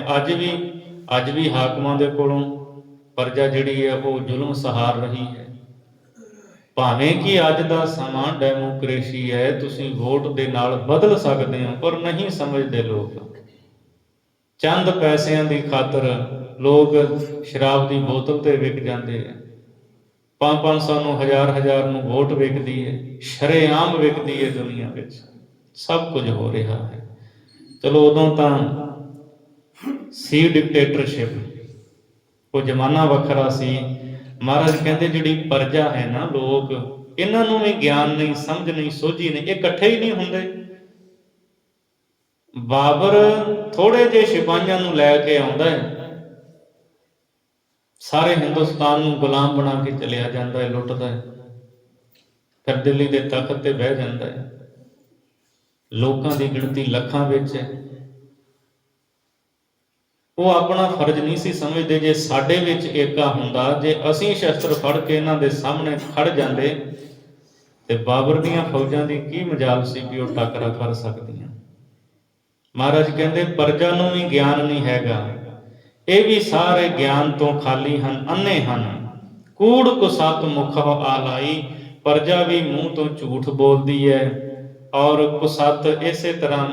ਅੱਜ ਵੀ ਹਾਕਮਾਂ ਦੇ ਕੋਲੋਂ ਪਰਜਾ ਜਿਹੜੀ ਹੈ ਉਹ ਜ਼ੁਲਮ ਸਹਾਰ ਰਹੀ ਹੈ। ਭਾਵੇਂ ਕਿ ਅੱਜ ਦਾ ਸਮਾਂ ਡੈਮੋਕ੍ਰੇਸੀ ਹੈ, ਤੁਸੀਂ ਵੋਟ ਦੇ ਨਾਲ ਬਦਲ ਸਕਦੇ ਹੋ, ਪਰ ਨਹੀਂ ਸਮਝਦੇ ਲੋਕ। ਚੰਦ ਪੈਸਿਆਂ ਦੀ ਖਾਤਰ ਲੋਕ ਸ਼ਰਾਬ ਦੀ ਬੋਤਲ ਤੇ ਵਿਕ ਜਾਂਦੇ ਆ। 500 ਨੂੰ, 1000 ਨੂੰ ਵੋਟ ਵਿਕਦੀ ਹੈ, ਸ਼ਰੇਆਮ ਵਿਕਦੀ ਹੈ ਦੁਨੀਆ ਵਿੱਚ। ਸਭ ਕੁਝ ਹੋ ਰਿਹਾ ਹੈ। ਚਲੋ ਉਦੋਂ ਤਾਂ ਸੀ ਡਿਕਟੇਟਰਸ਼ਿਪ, ਉਹ ਜ਼ਮਾਨਾ ਵੱਖਰਾ ਸੀ। ਮਹਾਰਾਜ ਕਹਿੰਦੇ ਜਿਹੜੀ ਪਰਜਾ ਹੈ ਨਾ, ਲੋਕ ਇਹਨਾਂ ਨੂੰ ਵੀ ਗਿਆਨ ਨਹੀਂ, ਸਮਝ ਨਹੀਂ, ਸੋਝੀ ਨਹੀਂ, ਇਹ ਇਕੱਠੇ ਹੀ ਨਹੀਂ ਹੁੰਦੇ। ਬਾਬਰ ਥੋੜੇ ਜਿਹੇ ਸਿਪਾਹੀਆਂ ਨੂੰ ਲੈ ਕੇ ਆਉਂਦਾ ਹੈ, ਸਾਰੇ ਹਿੰਦੁਸਤਾਨ ਨੂੰ ਗੁਲਾਮ ਬਣਾ ਕੇ ਚਲਿਆ ਜਾਂਦਾ ਹੈ, ਲੁੱਟਦਾ ਹੈ, ਫਿਰ ਦਿੱਲੀ ਦੇ ਤਖਤ ਤੇ ਬਹਿ ਜਾਂਦਾ ਹੈ। ਲੋਕਾਂ ਦੀ ਗਿਣਤੀ ਲੱਖਾਂ ਵਿੱਚ ਹੈ। ਉਹ ਆਪਣਾ ਫਰਜ਼ ਨਹੀਂ ਸੀ ਸਮਝਦੇ। ਜੇ ਸਾਡੇ ਵਿੱਚ ਏਕਾ ਹੁੰਦਾ, ਜੇ ਅਸੀਂ ਸ਼ਸਤਰ ਫੜ ਕੇ ਇਹਨਾਂ ਦੇ ਸਾਹਮਣੇ ਖੜ ਜਾਂਦੇ, ਤੇ ਬਾਬਰ ਦੀਆਂ ਫੌਜਾਂ ਦੀ ਕੀ ਮਜਾਲ ਸੀ ਵੀ ਉਹ ਟੱਕਰਾ ਕਰ ਸਕਦੀਆਂ। ਮਹਾਰਾਜ ਕਹਿੰਦੇ ਪਰਜਾ ਨੂੰ ਵੀ ਗਿਆਨ ਨਹੀਂ ਹੈਗਾ, ਇਹ ਵੀ ਸਾਰੇ ਗਿਆਨ ਤੋਂ ਖਾਲੀ ਹਨ, ਅੰਨੇ ਹਨ। ਕੂੜ ਕੁਸਤ ਮੁਖਹੁ ਆਲਾਈ, ਪਰਜਾ ਵੀ ਮੂੰਹ ਤੋਂ ਝੂਠ ਬੋਲਦੀ ਹੈ। ਔਰ ਕੁਸਤ ਇਸੇ ਤਰ੍ਹਾਂ,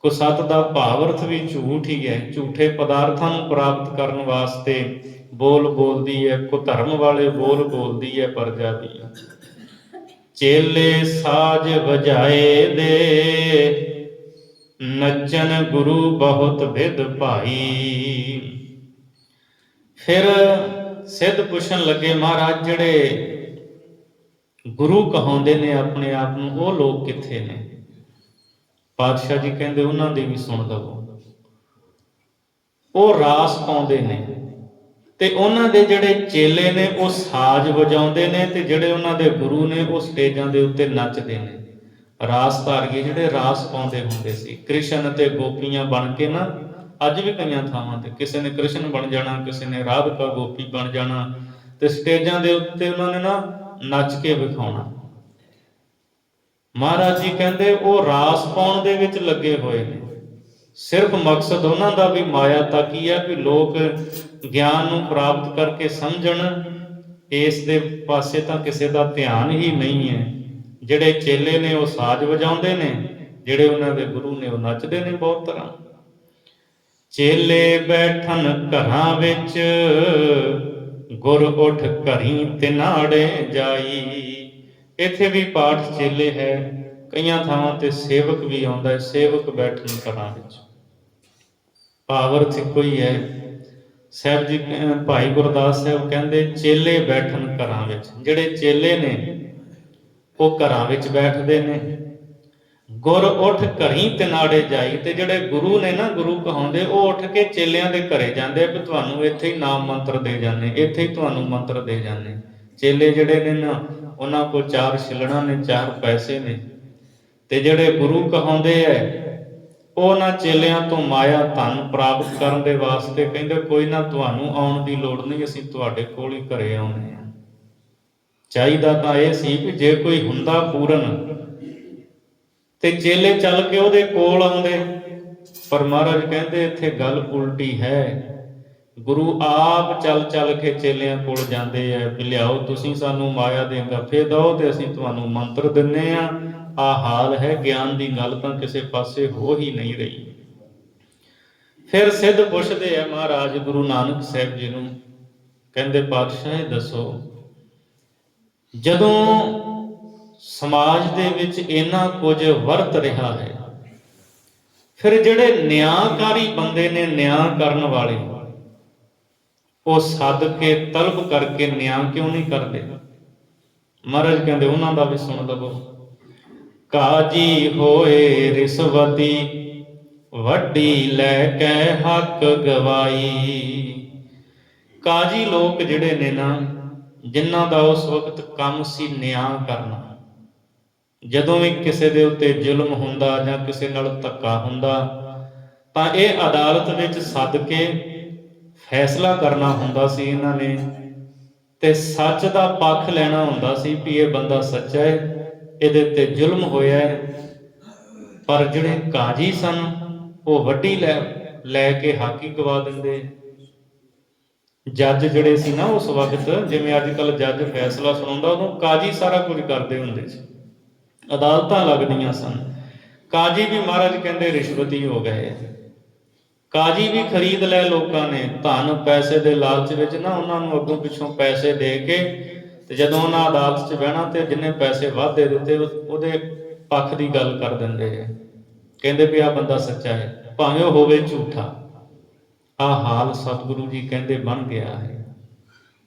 ਕੁਸਤ ਦਾ ਭਾਵ ਅਰਥ ਵੀ ਝੂਠ ਹੀ ਹੈ। ਝੂਠੇ ਪਦਾਰਥਾਂ ਨੂੰ ਪ੍ਰਾਪਤ ਕਰਨ ਵਾਸਤੇ ਬੋਲ ਬੋਲਦੀ ਹੈ, ਕੁਧਰਮ ਵਾਲੇ ਬੋਲ ਬੋਲਦੀ ਹੈ ਪਰਜਾ ਵੀ। ਚੇਲੇ ਸਾਜ ਵਜਾਏ ਦੇ, ਨੱਚਨ ਗੁਰੂ ਬਹੁਤ ਵਿਦ ਭਾਈ। ਫਿਰ ਸਿੱਧ ਪੁੱਛਣ ਲੱਗੇ ਮਹਾਰਾਜ, ਜਿਹੜੇ ਗੁਰੂ ਕਹਾਉਂਦੇ ਨੇ ਆਪਣੇ ਆਪ ਨੂੰ, ਉਹ ਲੋਕ ਕਿੱਥੇ ਨੇ? ਪਾਤਸ਼ਾਹ ਜੀ ਕਹਿੰਦੇ ਉਹਨਾਂ ਦੀ ਵੀ ਸੁਣ ਲਵੋ। ਉਹ ਰਾਸ ਪਾਉਂਦੇ ਨੇ, ਤੇ ਉਹਨਾਂ ਦੇ ਜਿਹੜੇ ਚੇਲੇ ਨੇ ਉਹ ਸਾਜ਼ ਵਜਾਉਂਦੇ ਨੇ, ਤੇ ਜਿਹੜੇ ਉਹਨਾਂ ਦੇ ਗੁਰੂ ਨੇ ਉਹ ਸਟੇਜਾਂ ਦੇ ਉੱਤੇ ਨੱਚਦੇ ਨੇ। ਰਾਸ ਧਾਰੀਏ ਜਿਹੜੇ ਰਾਸ ਪਾਉਂਦੇ ਹੁੰਦੇ ਸੀ, ਕ੍ਰਿਸ਼ਨ ਅਤੇ ਗੋਪੀਆਂ ਬਣ ਕੇ ਨਾ। ਅੱਜ ਵੀ ਕਈਆਂ ਥਾਵਾਂ ਤੇ ਕਿਸੇ ਨੇ ਕ੍ਰਿਸ਼ਨ ਬਣ ਜਾਣਾ, ਕਿਸੇ ਨੇ ਰਾਧਿਕਾ ਗੋਪੀ ਬਣ ਜਾਣਾ, ਤੇ ਸਟੇਜਾਂ ਦੇ ਉੱਤੇ ਉਹਨਾਂ ਨੇ ਨਾ ਨੱਚ ਕੇ ਵਿਖਾਉਣਾ। ਮਹਾਰਾਜ ਜੀ ਕਹਿੰਦੇ ਉਹ ਰਾਸ ਪਾਉਣ ਦੇ ਵਿੱਚ ਲੱਗੇ ਹੋਏ ਨੇ। ਸਿਰਫ ਮਕਸਦ ਉਹਨਾਂ ਦਾ ਵੀ ਮਾਇਆ ਤੱਕ ਹੀ ਹੈ, ਵੀ ਲੋਕ ਗਿਆਨ ਨੂੰ ਪ੍ਰਾਪਤ ਕਰਕੇ ਸਮਝਣ। ਇਸ ਦੇ ਪਾਸੇ ਤਾਂ ਕਿਸੇ ਦਾ ਧਿਆਨ ਹੀ ਨਹੀਂ ਹੈ। ਜਿਹੜੇ ਚੇਲੇ ਨੇ ਉਹ ਸਾਜ਼ ਵਜਾਉਂਦੇ ਨੇ, ਜਿਹੜੇ ਉਹਨਾਂ ਦੇ ਗੁਰੂ ਨੇ ਉਹ ਨੱਚਦੇ ਨੇ ਬਹੁਤ ਤਰ੍ਹਾਂ। ਚੇਲੇ ਬੈਠਨ ਘਰਾਂ ਵਿੱਚ, ਗੁਰ ਉੱਠ ਘਰੀ ਤਿਨਾੜੇ ਜਾਈ। ਇੱਥੇ ਵੀ ਪਾਠ ਚੇਲੇ ਹੈ, ਕਈਆਂ ਥਾਵਾਂ ਤੇ ਸੇਵਕ ਵੀ ਆਉਂਦਾ ਹੈ। ਸੇਵਕ ਬੈਠਣ ਘਰਾਂ ਵਿੱਚ, ਭਾਵ ਅਰਥ ਇੱਕੋ ਹੀ ਹੈ। ਸਾਹਿਬ ਜੀ, ਭਾਈ ਗੁਰਦਾਸ ਸਾਹਿਬ ਕਹਿੰਦੇ ਚੇਲੇ ਬੈਠਣ ਘਰਾਂ ਵਿੱਚ। ਜਿਹੜੇ ਚੇਲੇ ਨੇ ਉਹ ਘਰਾਂ ਵਿੱਚ ਬੈਠਦੇ ਨੇ। ਗੁਰ ਉੱਠ ਘਰੀ ਤਿਨਾੜੇ ਜਾਈ, ਤੇ ਜਿਹੜੇ ਗੁਰੂ ਨੇ ਨਾ, ਗੁਰੂ ਕਹਾਉਂਦੇ, ਉਹ ਉੱਠ ਕੇ ਚੇਲਿਆਂ ਦੇ ਘਰੇ ਜਾਂਦੇ ਆ ਵੀ ਤੁਹਾਨੂੰ ਇੱਥੇ ਹੀ ਨਾਮ ਮੰਤਰ ਦੇ ਜਾਂਦੇ, ਇੱਥੇ ਹੀ ਤੁਹਾਨੂੰ ਮੰਤਰ ਦੇ ਜਾਂਦੇ। ਚੇਲੇ ਜਿਹੜੇ ਨੇ ਨਾ, ਉਹਨਾਂ ਕੋਲ 4 ਛਿਲਣਾ ਨੇ, 4 ਪੈਸੇ ਨੇ, ਤੇ ਜਿਹੜੇ ਗੁਰੂ ਕਹਾਉਂਦੇ ਐ, ਉਹ ਉਹਨਾਂ ਚੇਲਿਆਂ ਤੋਂ ਮਾਇਆ ਧਨ ਪ੍ਰਾਪਤ ਕਰਨ ਦੇ ਵਾਸਤੇ ਕਹਿੰਦੇ ਕੋਈ ਨਾ, ਤੁਹਾਨੂੰ ਆਉਣ ਦੀ ਲੋੜ ਨਹੀਂ, ਅਸੀਂ ਤੁਹਾਡੇ ਕੋਲ ਹੀ ਘਰੇ ਆਉਣੇ ਆ। ਚਾਹੀਦਾ ਤਾਂ ਇਹ ਸੀ ਵੀ ਜੇ ਕੋਈ ਹੁੰਦਾ ਪੂਰਨ ਤੇ ਚੇਲੇ ਚੱਲ ਕੇ ਉਹਦੇ ਕੋਲ ਆਉਂਦੇ, ਪਰ ਮਹਾਰਾਜ ਕਹਿੰਦੇ ਇੱਥੇ ਗੱਲ ਉਲਟੀ ਹੈ। ਗੁਰੂ ਆਪ ਚੱਲ ਕੇ ਚੇਲਿਆਂ ਕੋਲ ਜਾਂਦੇ ਆ ਵੀ ਲਿਆਓ, ਤੁਸੀਂ ਸਾਨੂੰ ਮਾਇਆ ਦੇ ਗੱਫੇ ਦਿਓ ਤੇ ਅਸੀਂ ਤੁਹਾਨੂੰ ਮੰਤਰ ਦਿੰਨੇ ਆ। ਆਹ ਹਾਲ ਹੈ। ਗਿਆਨ ਦੀ ਗੱਲ ਤਾਂ ਕਿਸੇ ਪਾਸੇ ਹੋ ਹੀ ਨਹੀਂ ਰਹੀ। ਫਿਰ ਸਿੱਧ ਪੁੱਛਦੇ ਆ ਮਹਾਰਾਜ ਗੁਰੂ ਨਾਨਕ ਸਾਹਿਬ ਜੀ ਨੂੰ, ਕਹਿੰਦੇ ਪਾਤਸ਼ਾਹ ਇਹ ਦੱਸੋ, ਜਦੋਂ ਸਮਾਜ ਦੇ ਵਿੱਚ ਇੰਨਾ ਕੁਝ ਵਰਤ ਰਿਹਾ ਹੈ, ਫਿਰ ਜਿਹੜੇ ਨਿਆਂਕਾਰੀ ਬੰਦੇ ਨੇ, ਨਿਆਂ ਕਰਨ ਵਾਲੇ, ਉਹ ਸੱਦ ਕੇ ਤਲਬ ਕਰਕੇ ਨਿਆਂ ਕਿਉਂ ਨਹੀਂ ਕਰਦੇ? ਮਹਾਰਾਜ ਕਹਿੰਦੇ ਉਹਨਾਂ ਦਾ ਵੀ ਸੁਣ ਲਵੋ। ਕਾਜੀ ਹੋਏ ਰਿਸ਼ਵਤੀ, ਵੱਡੀ ਲੈ ਕੇ ਹੱਕ ਗਵਾਈ। ਕਾਜੀ ਲੋਕ ਜਿਹੜੇ ਨੇ ਨਾ, ਜਿਨ੍ਹਾਂ ਦਾ ਉਸ ਵਕਤ ਕੰਮ ਸੀ ਨਿਆਂ ਕਰਨਾ, ਜਦੋਂ ਵੀ ਕਿਸੇ ਦੇ ਉੱਤੇ ਜ਼ੁਲਮ ਹੁੰਦਾ ਜਾਂ ਕਿਸੇ ਨਾਲ ਧੱਕਾ ਹੁੰਦਾ, ਤਾਂ ਇਹ ਅਦਾਲਤ ਵਿੱਚ ਸੱਦ ਕੇ ਫੈਸਲਾ ਕਰਨਾ ਹੁੰਦਾ ਸੀ ਇਹਨਾਂ ਨੇ, ਤੇ ਸੱਚ ਦਾ ਪੱਖ ਲੈਣਾ ਹੁੰਦਾ ਸੀ ਵੀ ਇਹ ਬੰਦਾ ਸੱਚਾ ਹੈ, ਇਹਦੇ ਤੇ ਜ਼ੁਲਮ ਹੋਇਆ ਹੈ। ਪਰ ਜਿਹੜੇ ਕਾਜੀ ਸਨ, ਉਹ ਵੱਡੀ ਲੈ ਕੇ ਹੱਕ ਹੀ ਗਵਾ ਦਿੰਦੇ। ਜੱਜ ਜਿਹੜੇ ਸੀ ਨਾ ਉਸ ਵਕਤ, ਜਿਵੇਂ ਅੱਜ ਕੱਲ੍ਹ ਜੱਜ ਫੈਸਲਾ ਸੁਣਾਉਂਦਾ, ਉਦੋਂ ਕਾਜੀ ਸਾਰਾ ਕੁਝ ਕਰਦੇ ਹੁੰਦੇ ਸੀ, ਅਦਾਲਤਾਂ ਲੱਗਦੀਆਂ ਸਨ। ਕਾਜੀ ਵੀ ਮਹਾਰਾਜ ਕਹਿੰਦੇ ਰਿਸ਼ਵਤੀ ਹੋ ਗਏ। ਕਾਜੀ ਵੀ ਖਰੀਦ ਲੈ ਲੋਕਾਂ ਨੇ, ਧਨ ਪੈਸੇ ਦੇ ਲਾਲਚ ਵਿੱਚ ਨਾ, ਉਹਨਾਂ ਨੂੰ ਅੱਗੋਂ ਪਿੱਛੋਂ ਪੈਸੇ ਦੇ ਕੇ, ਤੇ ਜਦੋਂ ਉਹਨਾਂ ਅਦਾਲਤ 'ਚ ਬਹਿਣਾ ਤੇ ਜਿੰਨੇ ਪੈਸੇ ਵੱਧ ਦੇ ਦਿੱਤੇ, ਉਹਦੇ ਪੱਖ ਦੀ ਗੱਲ ਕਰ ਦਿੰਦੇ ਹੈ। ਕਹਿੰਦੇ ਵੀ ਆਹ ਬੰਦਾ ਸੱਚਾ ਹੈ, ਭਾਵੇਂ ਉਹ ਹੋਵੇ ਝੂਠਾ। ਆਹ ਹਾਲ ਸਤਿਗੁਰੂ ਜੀ ਕਹਿੰਦੇ ਬਣ ਗਿਆ ਹੈ।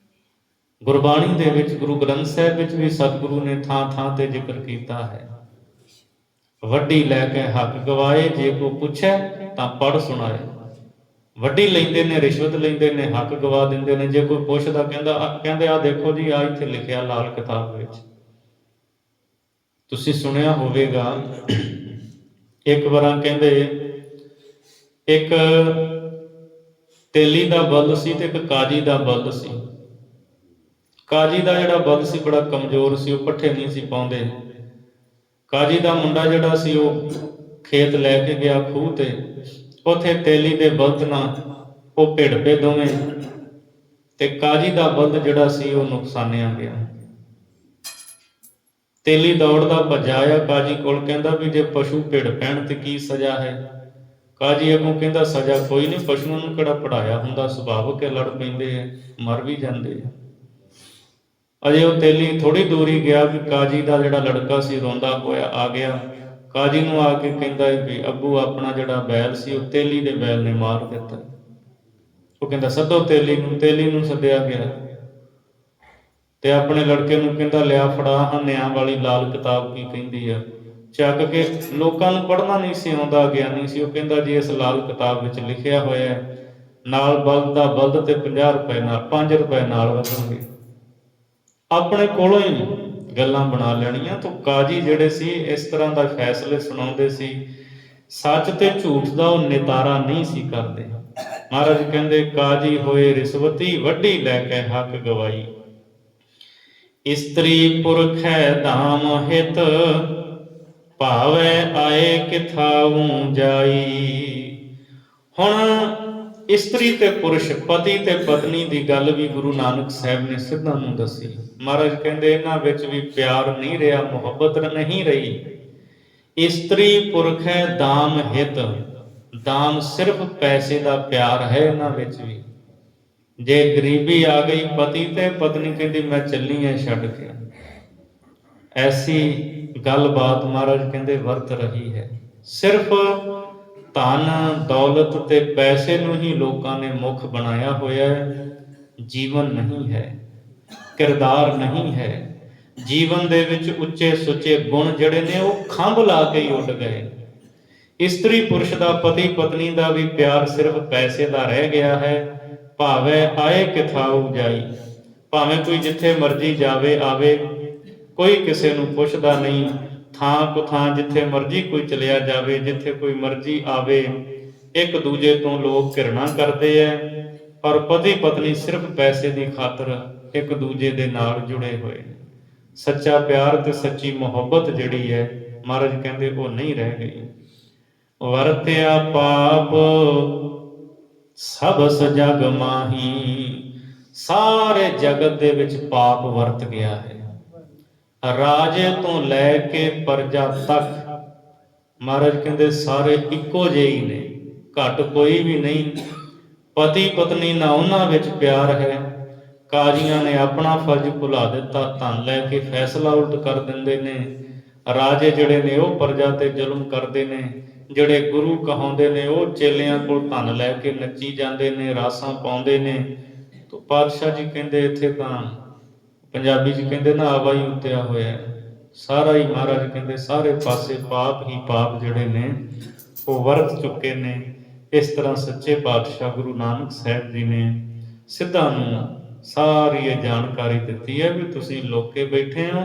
ਗੁਰਬਾਣੀ ਦੇ ਵਿੱਚ, ਗੁਰੂ ਗ੍ਰੰਥ ਸਾਹਿਬ ਵਿੱਚ ਵੀ ਸਤਿਗੁਰੂ ਨੇ ਥਾਂ ਥਾਂ ਤੇ ਜ਼ਿਕਰ ਕੀਤਾ ਹੈ। ਵੱਡੀ ਲੈ ਕੇ ਹੱਕ ਗਵਾਏ, ਜੇ ਕੋਈ ਪੁੱਛੇ ਤਾਂ ਪੜ੍ਹ ਸੁਣਾਏ। ਵੱਡੀ ਲੈਂਦੇ ਨੇ, ਰਿਸ਼ਵਤ ਲੈਂਦੇ ਨੇ, ਹੱਕ ਗਵਾ ਦਿੰਦੇ ਨੇ। ਜੇ ਕੋਈ ਪੁੱਛਦਾ, ਕਹਿੰਦੇ ਆਹ ਦੇਖੋ ਜੀ, ਆਹ ਇੱਥੇ ਲਿਖਿਆ ਲਾਲ ਕਿਤਾਬ ਵਿੱਚ। ਤੁਸੀਂ ਸੁਣਿਆ ਹੋਵੇਗਾ, ਇੱਕ ਵਾਰਾਂ ਕਹਿੰਦੇ ਇੱਕ ਤੇਲੀ ਦਾ ਬਲਦ ਸੀ ਤੇ ਇੱਕ ਕਾਜੀ ਦਾ ਬਲਦ ਸੀ। ਕਾਜੀ ਦਾ ਜਿਹੜਾ ਬਲਦ ਸੀ ਬੜਾ ਕਮਜ਼ੋਰ ਸੀ, ਉਹ ਪੱਠੇ ਨਹੀਂ ਸੀ ਪਾਉਂਦੇ। ਕਾਜੀ ਦਾ ਮੁੰਡਾ ਜਿਹੜਾ ਸੀ, ਉਹ ਖੇਤ ਲੈ ਕੇ ਗਿਆ ਖੂਹ ਤੇ, ਉੱਥੇ ਤੇਲੀ ਦੇ ਬਲਦ ਨਾਲ ਉਹ ਭਿੜ ਪਏ ਦੋਵੇਂ, ਤੇ ਕਾਜੀ ਦਾ ਬਲਦ ਜਿਹੜਾ ਸੀ ਉਹ ਨੁਕਸਾਨਿਆ ਗਿਆ। ਤੇਲੀ ਦੌੜਦਾ ਭੱਜਾ ਆਇਆ ਕਾਜੀ ਕੋਲ, ਕਹਿੰਦਾ ਵੀ ਜੇ ਪਸ਼ੂ ਭਿੜ ਪੈਣ ਤੇ ਕੀ ਸਜ਼ਾ ਹੈ? ਕਾਜੀ ਅੱਗੋਂ ਕਹਿੰਦਾ ਸਜ਼ਾ ਕੋਈ ਨਹੀਂ, ਪਸ਼ੂਆਂ ਨੂੰ ਕਿਹੜਾ ਪੜਾਇਆ ਹੁੰਦਾ, ਸੁਭਾਵਕ ਹੈ, ਲੜ ਪੈਂਦੇ ਹੈ, ਮਰ ਵੀ ਜਾਂਦੇ ਆ। ਅਜੇ ਉਹ ਤੇਲੀ ਥੋੜੀ ਦੂਰੀ ਗਿਆ ਵੀ ਕਾਜੀ ਦਾ ਜਿਹੜਾ ਲੜਕਾ ਸੀ ਰੋਂਦਾ ਹੋਇਆ ਆ ਗਿਆ। ਕਾਜੀ ਨੂੰ ਆ ਕੇ ਕਹਿੰਦਾ ਵੀ ਅੱਬੂ, ਆਪਣਾ ਜਿਹੜਾ ਬੈਲ ਸੀ ਉਹ ਤੇਲੀ ਦੇ ਬੈਲ ਨੇ ਮਾਰ ਦਿੱਤਾ। ਉਹ ਕਹਿੰਦਾ ਸੱਦੋ ਤੇਲੀ ਨੂੰ। ਤੇਲੀ ਨੂੰ ਸੱਦਿਆ ਗਿਆ ਤੇ ਆਪਣੇ ਲੜਕੇ ਨੂੰ ਕਹਿੰਦਾ ਲਿਆ ਫੜਾ ਹਾਂ ਨਿਆਂ ਵਾਲੀ ਲਾਲ ਕਿਤਾਬ ਕੀ ਕਹਿੰਦੀ ਆ। ਚੱਕ ਕੇ, ਲੋਕਾਂ ਨੂੰ ਪੜ੍ਹਨਾ ਨਹੀਂ ਸੀ ਆਉਂਦਾ, ਗਿਆਨੀ ਸੀ ਉਹ, ਕਹਿੰਦਾ ਜੀ ਇਸ ਲਾਲ ਕਿਤਾਬ ਵਿੱਚ ਲਿਖਿਆ ਹੋਇਆ ਨਾਲ ਬਲਦ ਦਾ ਬਲਦ ਤੇ 50 ਰੁਪਏ ਨਾਲ 5 ਰੁਪਏ ਨਾਲ ਵਧਣਗੇ। ਆਪਣੇ ਕੋਲੋਂ ਹੀ ਗੱਲਾਂ ਬਣਾ ਲੈਣੀਆਂ। ਤਾਂ ਕਾਜੀ ਜਿਹੜੇ ਸੀ ਇਸ ਤਰ੍ਹਾਂ ਦਾ ਫੈਸਲੇ ਸੁਣਾਉਂਦੇ ਸੀ। ਸੱਚ ਤੇ ਝੂਠ ਦਾ ਉਹ ਨਿਤਾਰਾ ਨਹੀਂ ਸੀ ਕਰਦੇ। ਮਹਾਰਾਜ ਕਹਿੰਦੇ ਕਾਜੀ ਹੋਏ ਰਿਸ਼ਵਤੀ, ਵੱਡੀ ਲੈ ਕੇ ਹੱਕ ਗਵਾਈ। ਇਸਤਰੀ ਪੁਰਖੈ ਧਾਮ ਹਿਤ, ਭਾਵੈ ਆਏ ਕਿਥਾਊ ਜਾਈ। ਹੁਣ ਇਸਤਰੀ ਤੇ ਪੁਰਸ਼, ਪਤੀ ਤੇ ਪਤਨੀ ਦੀ ਗੱਲ ਵੀ ਗੁਰੂ ਨਾਨਕ ਸਾਹਿਬ ਨੇ ਸਿੱਧਾਂ ਨੂੰ ਦੱਸੀ। ਮਹਾਰਾਜ ਕਹਿੰਦੇ ਇਹਨਾਂ ਵਿੱਚ ਵੀ ਪਿਆਰ ਨਹੀਂ ਰਿਹਾ, ਮੁਹੱਬਤ ਨਹੀਂ ਰਹੀ। ਇਸਤਰੀ ਪੁਰਖੈ ਦਾਮ ਹਿਤ, ਦਾਮ ਸਿਰਫ ਪੈਸੇ ਦਾ ਪਿਆਰ ਹੈ ਇਹਨਾਂ ਵਿੱਚ ਵੀ। ਜੇ ਗਰੀਬੀ ਆ ਗਈ ਪਤੀ ਤੇ ਪਤਨੀ ਕਹਿੰਦੀ ਮੈਂ ਚੱਲੀ ਐ ਛੱਡ ਕੇ, ਐਸੀ ਗੱਲਬਾਤ ਮਹਾਰਾਜ ਕਹਿੰਦੇ ਵਰਤ ਰਹੀ ਹੈ। ਸਿਰਫ ਧਨ ਦੌਲਤ ਤੇ ਪੈਸੇ ਨੂੰ ਹੀ ਲੋਕਾਂ ਨੇ ਮੁੱਖ ਬਣਾਇਆ ਹੋਇਆ ਹੈ। ਜੀਵਨ ਨਹੀਂ ਹੈ, ਕਿਰਦਾਰ ਨਹੀਂ ਹੈ। ਜੀਵਨ ਦੇ ਵਿੱਚ ਉੱਚੇ ਸੁੱਚੇ ਗੁਣ ਜਿਹੜੇ ਨੇ ਉਹ ਖੰਭ ਲਾ ਕੇ ਹੀ ਉੱਡ ਗਏ। ਇਸਤਰੀ ਪੁਰਸ਼ ਦਾ, ਪਤੀ ਪਤਨੀ ਦਾ ਵੀ ਪਿਆਰ ਸਿਰਫ ਪੈਸੇ ਦਾ ਰਹਿ ਗਿਆ ਹੈ। ਭਾਵੇਂ ਆਏ ਕਿਥਾਉ ਜਾਈ, ਭਾਵੇਂ ਕੋਈ ਜਿੱਥੇ ਮਰਜ਼ੀ ਜਾਵੇ ਆਵੇ, ਕੋਈ ਕਿਸੇ ਨੂੰ ਪੁੱਛਦਾ ਨਹੀਂ। ਥਾਂ ਕੁ ਥਾਂ ਜਿੱਥੇ ਮਰਜ਼ੀ ਕੋਈ ਚਲਿਆ ਜਾਵੇ, ਜਿੱਥੇ ਕੋਈ ਮਰਜ਼ੀ ਆਵੇ, ਇੱਕ ਦੂਜੇ ਤੋਂ ਲੋਕ ਘਿਰਣਾ ਕਰਦੇ ਐ। ਔਰ ਪਤੀ ਪਤਨੀ ਸਿਰਫ ਪੈਸੇ ਦੀ ਖਾਤਰ ਇੱਕ ਦੂਜੇ ਦੇ ਨਾਲ ਜੁੜੇ ਹੋਏ ਨੇ। ਸੱਚਾ ਪਿਆਰ ਤੇ ਸੱਚੀ ਮੁਹੱਬਤ ਜਿਹੜੀ ਹੈ, ਮਹਾਰਾਜ ਕਹਿੰਦੇ ਉਹ ਨਹੀਂ ਰਹਿ ਗਈ। ਵਰਤਿਆ ਪਾਪ ਸਭਸ ਜਗ ਮਾਹੀ, ਸਾਰੇ ਜਗਤ ਦੇ ਵਿੱਚ ਪਾਪ ਵਰਤ ਗਿਆ ਹੈ। ਰਾਜੇ ਤੋਂ ਲੈ ਕੇ ਪ੍ਰਜਾ ਤੱਕ ਮਹਾਰਾਜ ਕਹਿੰਦੇ ਸਾਰੇ ਇੱਕੋ ਜਿਹੇ ਹੀ ਨੇ, ਘੱਟ ਕੋਈ ਵੀ ਨਹੀਂ। ਪਤੀ ਪਤਨੀ ਨਾ ਉਹਨਾਂ ਵਿੱਚ ਪਿਆਰ ਹੈ। ਕਾਜ਼ੀਆਂ ਨੇ ਆਪਣਾ ਫਰਜ਼ ਭੁਲਾ ਦਿੱਤਾ, ਧਨ ਲੈ ਕੇ ਫੈਸਲਾ ਉਲਟ ਕਰ ਦਿੰਦੇ ਨੇ। ਰਾਜੇ ਜਿਹੜੇ ਨੇ ਉਹ ਪ੍ਰਜਾ ਤੇ ਜ਼ੁਲਮ ਕਰਦੇ ਨੇ। ਜਿਹੜੇ ਗੁਰੂ ਕਹਾਉਂਦੇ ਨੇ ਉਹ ਚੇਲਿਆਂ ਕੋਲ ਧਨ ਲੈ ਕੇ ਨੱਚੀ ਜਾਂਦੇ ਨੇ, ਰਾਸਾਂ ਪਾਉਂਦੇ ਨੇ। ਤੋ ਪਾਤਸ਼ਾਹ ਜੀ ਕਹਿੰਦੇ ਇੱਥੇ ਤਾਂ ਪੰਜਾਬੀ 'ਚ ਕਹਿੰਦੇ ਨਾ ਆਵਾ ਹੀ ਉਤਿਆ ਹੋਇਆ, ਸਾਰਾ ਹੀ ਮਹਾਰਾਜ ਕਹਿੰਦੇ ਸਾਰੇ ਪਾਸੇ ਪਾਪ ਹੀ ਪਾਪ ਜਿਹੜੇ ਨੇ ਉਹ ਵਰਤ ਚੁੱਕੇ ਨੇ। ਇਸ ਤਰ੍ਹਾਂ ਸੱਚੇ ਪਾਤਸ਼ਾਹ ਗੁਰੂ ਨਾਨਕ ਸਾਹਿਬ ਜੀ ਨੇ ਸਿੱਧਾਂ ਨੂੰ ਸਾਰੀ ਇਹ ਜਾਣਕਾਰੀ ਦਿੱਤੀ ਹੈ ਵੀ ਤੁਸੀਂ ਲੋਕੇ ਬੈਠੇ ਹੋ,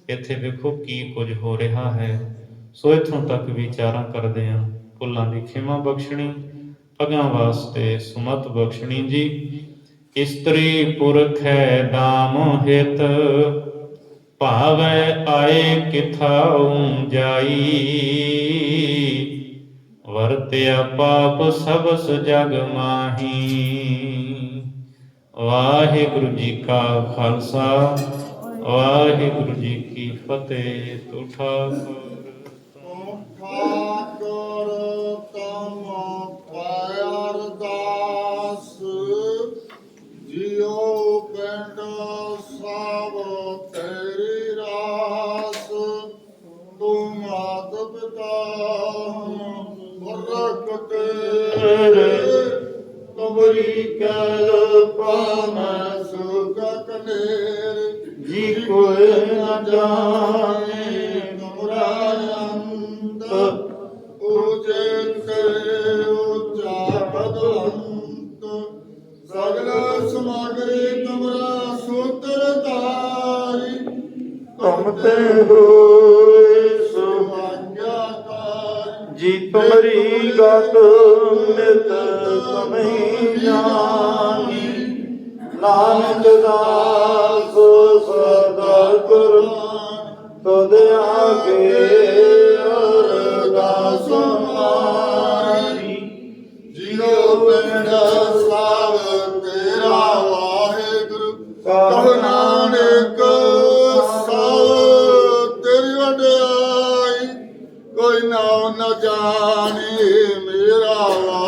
ਇੱਥੇ ਵੇਖੋ ਕੀ ਕੁਝ ਹੋ ਰਿਹਾ ਹੈ। ਸੋ ਇੱਥੋਂ ਤੱਕ ਵਿਚਾਰਾਂ ਕਰਦੇ ਹਾਂ। ਭੁੱਲਾਂ ਦੀ ਖਿਮਾ ਬਖਸ਼ਣੀ, ਅਗਾਂ ਵਾਸਤੇ ਸੁਮਤ ਬਖਸ਼ਣੀ ਜੀ। ਇਸਤਰੀ ਪੁਰਖ ਹੈ ਦਾਮ ਹਿਤ, ਭਾਵੈ ਆਏ ਕਿਥਾਉ ਜਾਈ। ਵਰਤਿਆ ਪਾਪ ਸਭਸ ਜਗ ਮਾਹੀ। ਵਾਹਿਗੁਰੂ ਜੀ ਕਾ ਖਾਲਸਾ, ਵਾਹਿਗੁਰੂ ਜੀ ਕੀ ਫਤਿਹ। ਤੋ ਠਾਕੁਰ ਤਮ ਪਾਇ ਅਰਦਾਸ, ਜਿਉ ਪਿੰਡ ਸਭ ਤੇਰੀ ਰਾਸ। ਤੂੰ ਮਾਤ ਪਿਤਾ ਵਰਕ ਤੇਰੇ, ਤੁਮਰੀ ਕਿਰਪਾ ਮੈਂ ਸੁਖ ਕਨੇਰ। ਜੀ ਕੋਈ ਨ ਜਾਣੇ ਤੁਮਰਾ ਅੰਤ, ਉਜੇ ਤੇਰੇ ਉਚਾ ਬਦਵੰਤ। ਸਗਲ ਸਮਾਗਰੀ ਤੁਮਰਾ ਸੂਤਰ ਧਾਰੀ, ਤੁਮ ਤੇ ਹੋਏ ਸੁਆਗਿਆਕਾਰੀ। ਜੀ ਤੁਮਰੀ ਗਤ ਨਿਤ ਤੁਮਹੀ ਜਾਣੀ, ਨਾਨਕ ਦਾਸ ਸਦਾ ਕੁਰਬਾਨ। ਤੁਧ ਆਗੇ ਅਰਦਾਸ ਮਾਰੀ, ਜਿਉ ਪਿੰਡ ਸਭ ਤੇਰਾ ਵਾਹਿਗੁਰੂ। ਕਹੁ ਨਾਨਕ ਸਭ ਤੇਰੀ ਵਡਿਆਈ, ਕੋਈ ਨਾਮ ਨ ਜਾਣੇ ਮੇਰਾ